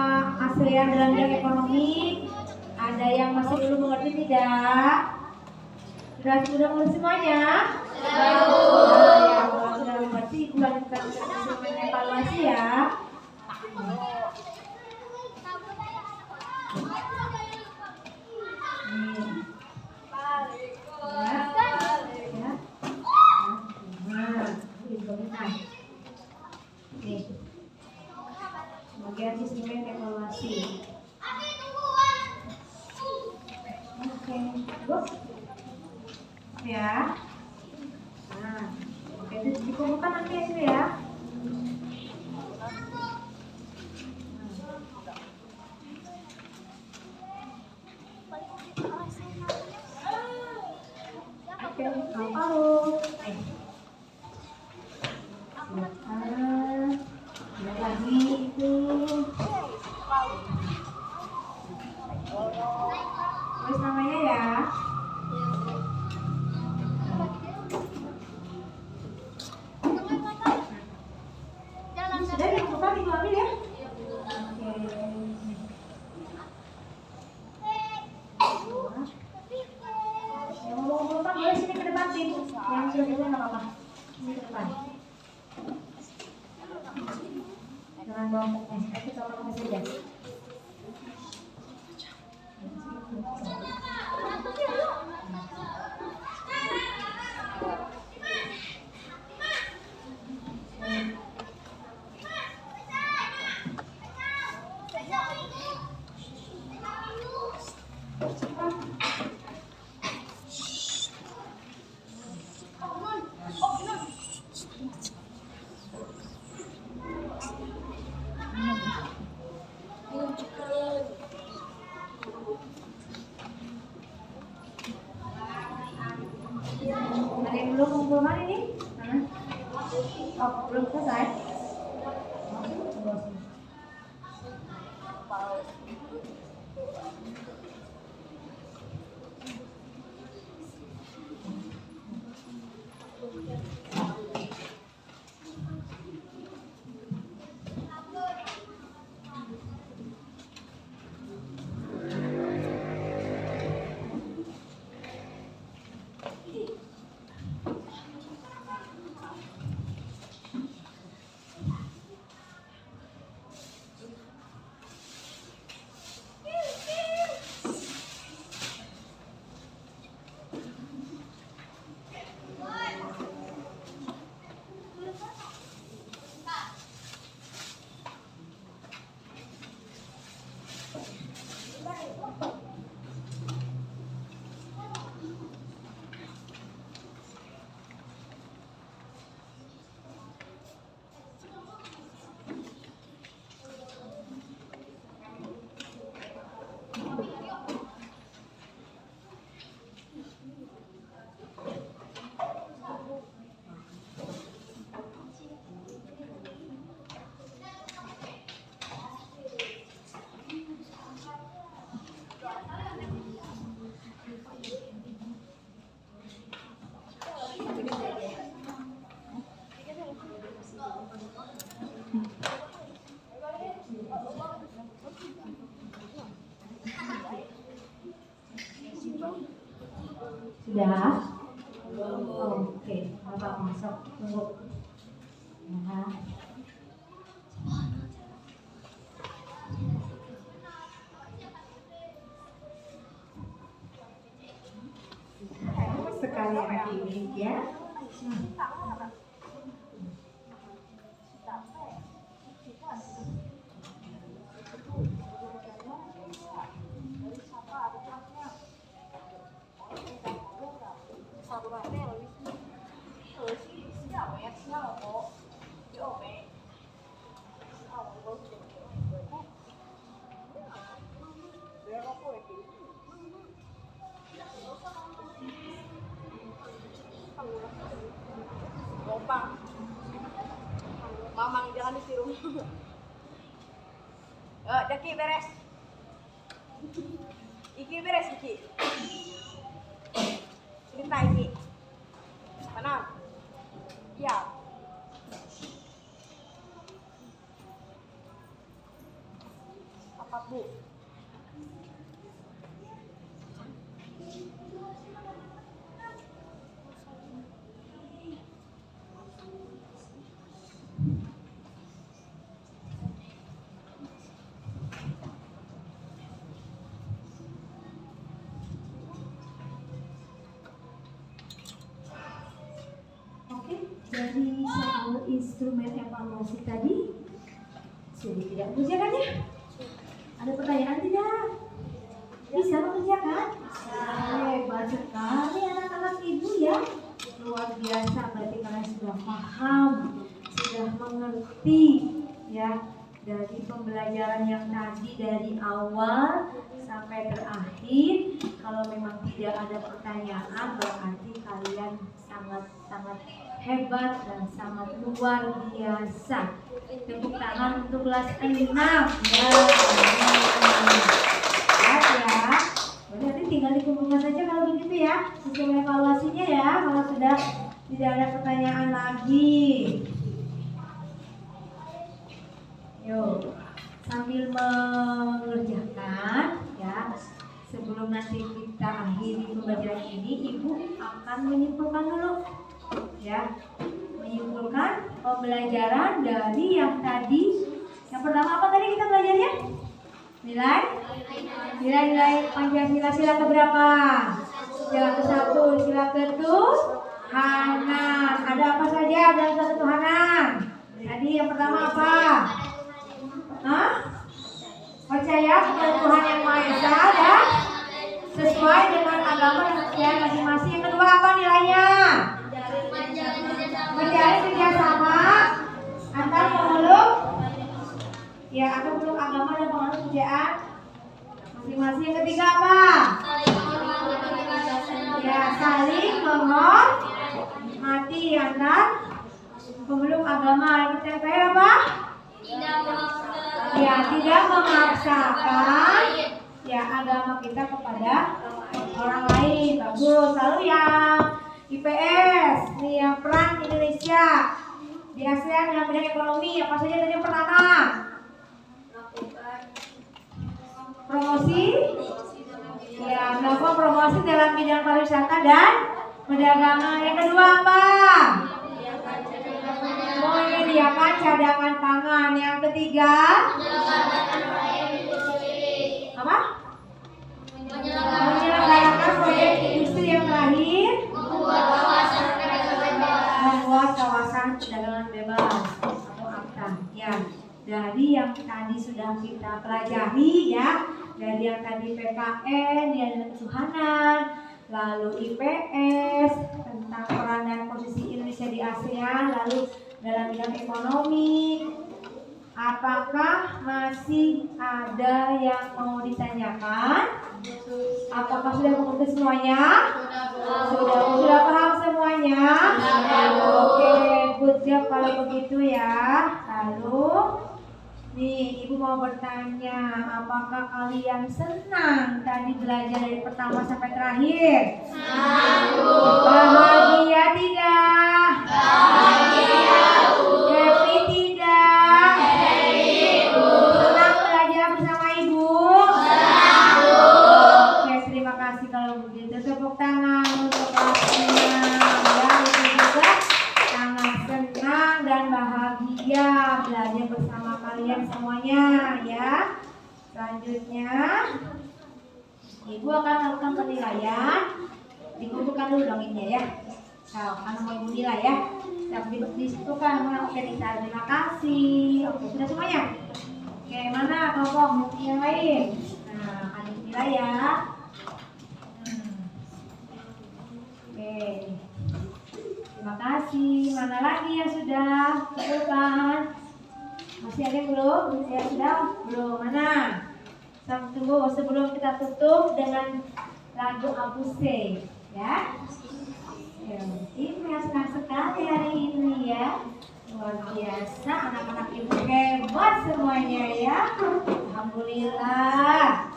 ASEAN dalam bidang ekonomi. Ada yang masih belum mengerti tidak? Sudah mengerti semuanya? Sudah mengerti, lanjutkan instrumen evaluasi ya. Bagian instrumen evaluasi. Oke, bagus ya. Nah, oke, itu dikumpulkan nanti ya itu ya. Oke, paru. Lihat lagi itu. Tulis namanya ya. Sudah dikumpulkan, ibu ambil ya. Oke. Yang mau kumpulkan boleh sini ke depan tim. Yang sudah dulu nggak apa-apa. Sini ke depan. Jangan bawa kita pakai saja. Sudah? Oke, Bapak masuk. Tunggu. Ya. Sekalian pilih ya. Gampang. Mamang jangan ditiru. Jaki beres. Iki beres Iki. Cerita Iki. Mana? Ya. Apa Bu? Oke, jadi soal instrumen evaluasi tadi sudah tidak mengerjakannya? Ada pertanyaan tidak? Bisa mengerjakan? Hebat sekali anak-anak ibu ya. Luar biasa, berarti kalian sudah paham, sudah mengerti ya dari pembelajaran yang tadi dari awal sampai terakhir. Kalau memang tidak ada pertanyaan berarti kalian sangat hebat dan sangat luar biasa. Tepuk tangan untuk kelas 6 ya. Ya. Berarti tinggal dikumpulkan saja kalau begitu ya. Sistem evaluasinya ya kalau sudah tidak ada pertanyaan lagi. Yuk, sambil mengerjakan ya. Sebelum nanti kita akhiri pembelajaran ini, Ibu akan menyimpulkan dulu ya. Menyimpulkan pembelajaran dari yang tadi. Yang pertama apa tadi kita belajarnya? Nilai Pancasila sila keberapa? Sila ke-1, sila ketuhanan. Ada apa saja dalam ketuhanan? Tadi yang pertama apa? Percaya kepada Tuhan Yang Maha Esa dan sesuai dengan agama dan kepercayaan masing-masing. Yang kedua apa nilainya? Menjalin kerjasama antar pemeluk agama dan penganut kepercayaan masing-masing. Yang ketiga apa? Ya, saling menghormati antar pemeluk agama. Yang terakhir apa? Ya, tidak memaksakan ya agama kita kepada orang lain. Bagus. Lalu yang IPS, nih yang peran Indonesia di ASEAN dalam bidang ekonomi apa saja tadi? Yang pertama promosi, ya melakukan promosi dalam bidang pariwisata dan perdagangan. Yang kedua apa? Menyediakan cadangan pangan. Yang ketiga apa? Menyelenggarakan proyek industri. Yang terakhir membuat kawasan perdagangan bebas atau APTA. Ya, dari yang tadi sudah kita pelajari ya, dari yang tadi PKN, yang ketuhanan, lalu IPS tentang peran dan posisi Indonesia di ASEAN, lalu dalam bidang ekonomi. Apakah masih ada yang mau ditanyakan? Apakah sudah mengerti semuanya? Sudah paham semuanya? Oke, good job kalau begitu ya. Lalu nih, Ibu mau bertanya, apakah kalian senang tadi belajar dari pertama sampai terakhir? Bahagia tidak? Happy tidak? Senang belajar bersama Ibu? Oke, terima kasih kalau begitu. Tepuk tangan untuk semuanya ya. Selanjutnya Ibu akan melakukan penilaian. Dikumpulkan dulu dong ini ya. Kalau kan mau Ibu nilai ya. Tapi di situ kan oke Nisa, terima kasih. Oke, sudah semuanya. Oke, mana kelompok yang lain? Nah, akan nilai ya. Oke. Terima kasih. Mana lagi yang sudah? Bukan. Masih ada yang belum? Ya sudah? Belum. Mana? Sampai tunggu sebelum kita tutup dengan lagu Abuse ya. Ini senang sekali hari ini ya. Luar biasa, anak-anak Ibu hebat semuanya ya. Alhamdulillah.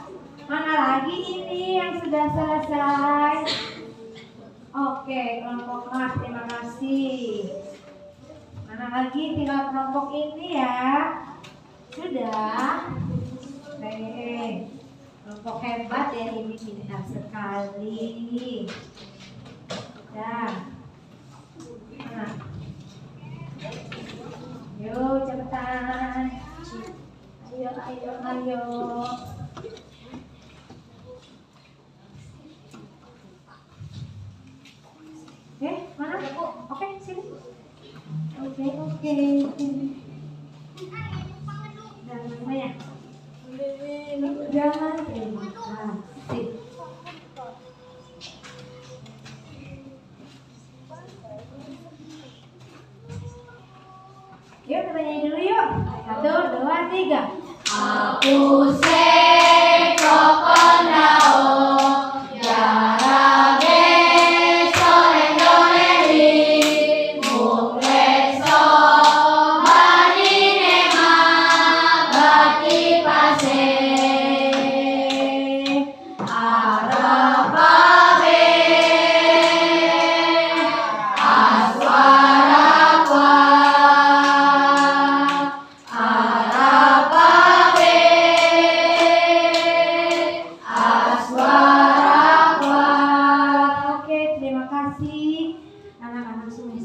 Mana lagi ini yang sudah selesai? Oke, kelompok kelas, terima kasih. Mana lagi tinggal kelompok ini ya. Sudah. Baik. Kelompok hebat ya, ini pintar sekali. Nah. Nah. Yuk cepetan. Ayo. Mana Bu? Oke, sini. Oke. Dan semuanya. Jangan terima kasih. Yuk kita nyanyi dulu yuk. 1, 2, 3. Aku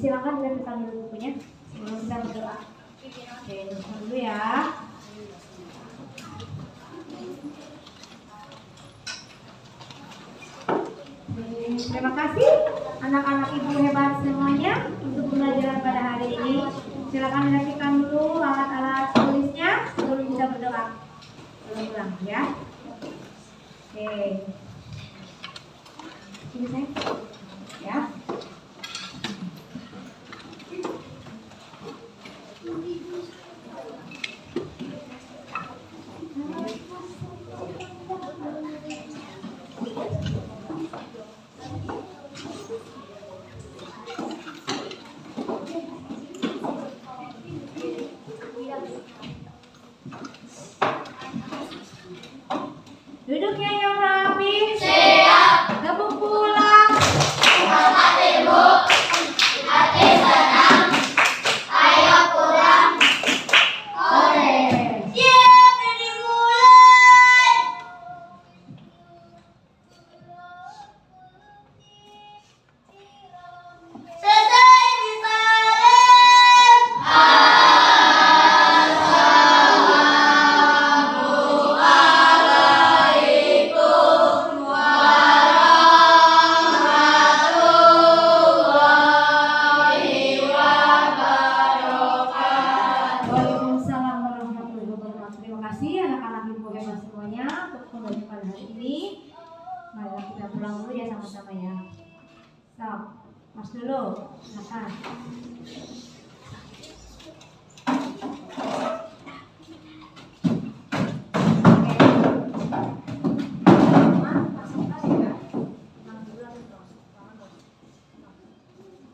silakan dilanjutkan dulu bukunya sebelum kita berdoa. Oke, teruskan dulu ya. Terima kasih anak-anak Ibu hebat semuanya untuk pembelajaran pada hari ini. Silakan dilanjutkan dulu alat-alat tulisnya sebelum kita berdoa. Ulang ya. Oke. Ini saya. Ya. Duduknya yang rapi. Siap. Gabung pulang. Selamat Ibu. Hati senang. Ayo pulang. Oke. Siap, ready mulai. Selesai misalnya. Pulang dulu ya sama-sama ya. Mas dulu, makan.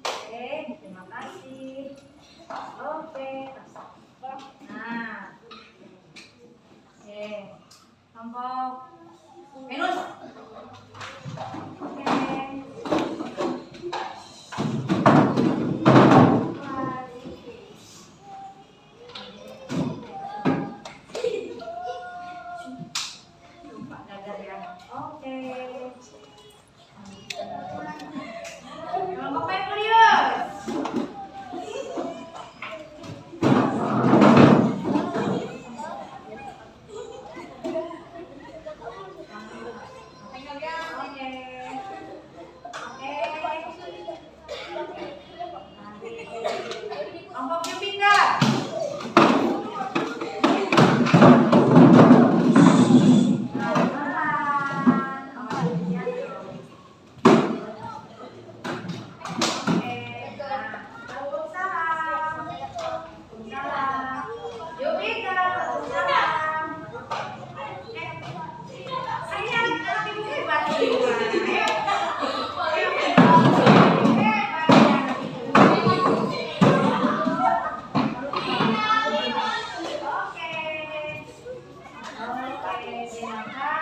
Oke, terima kasih. Oke, nah, oke, kelompok Venus. pakai jenaka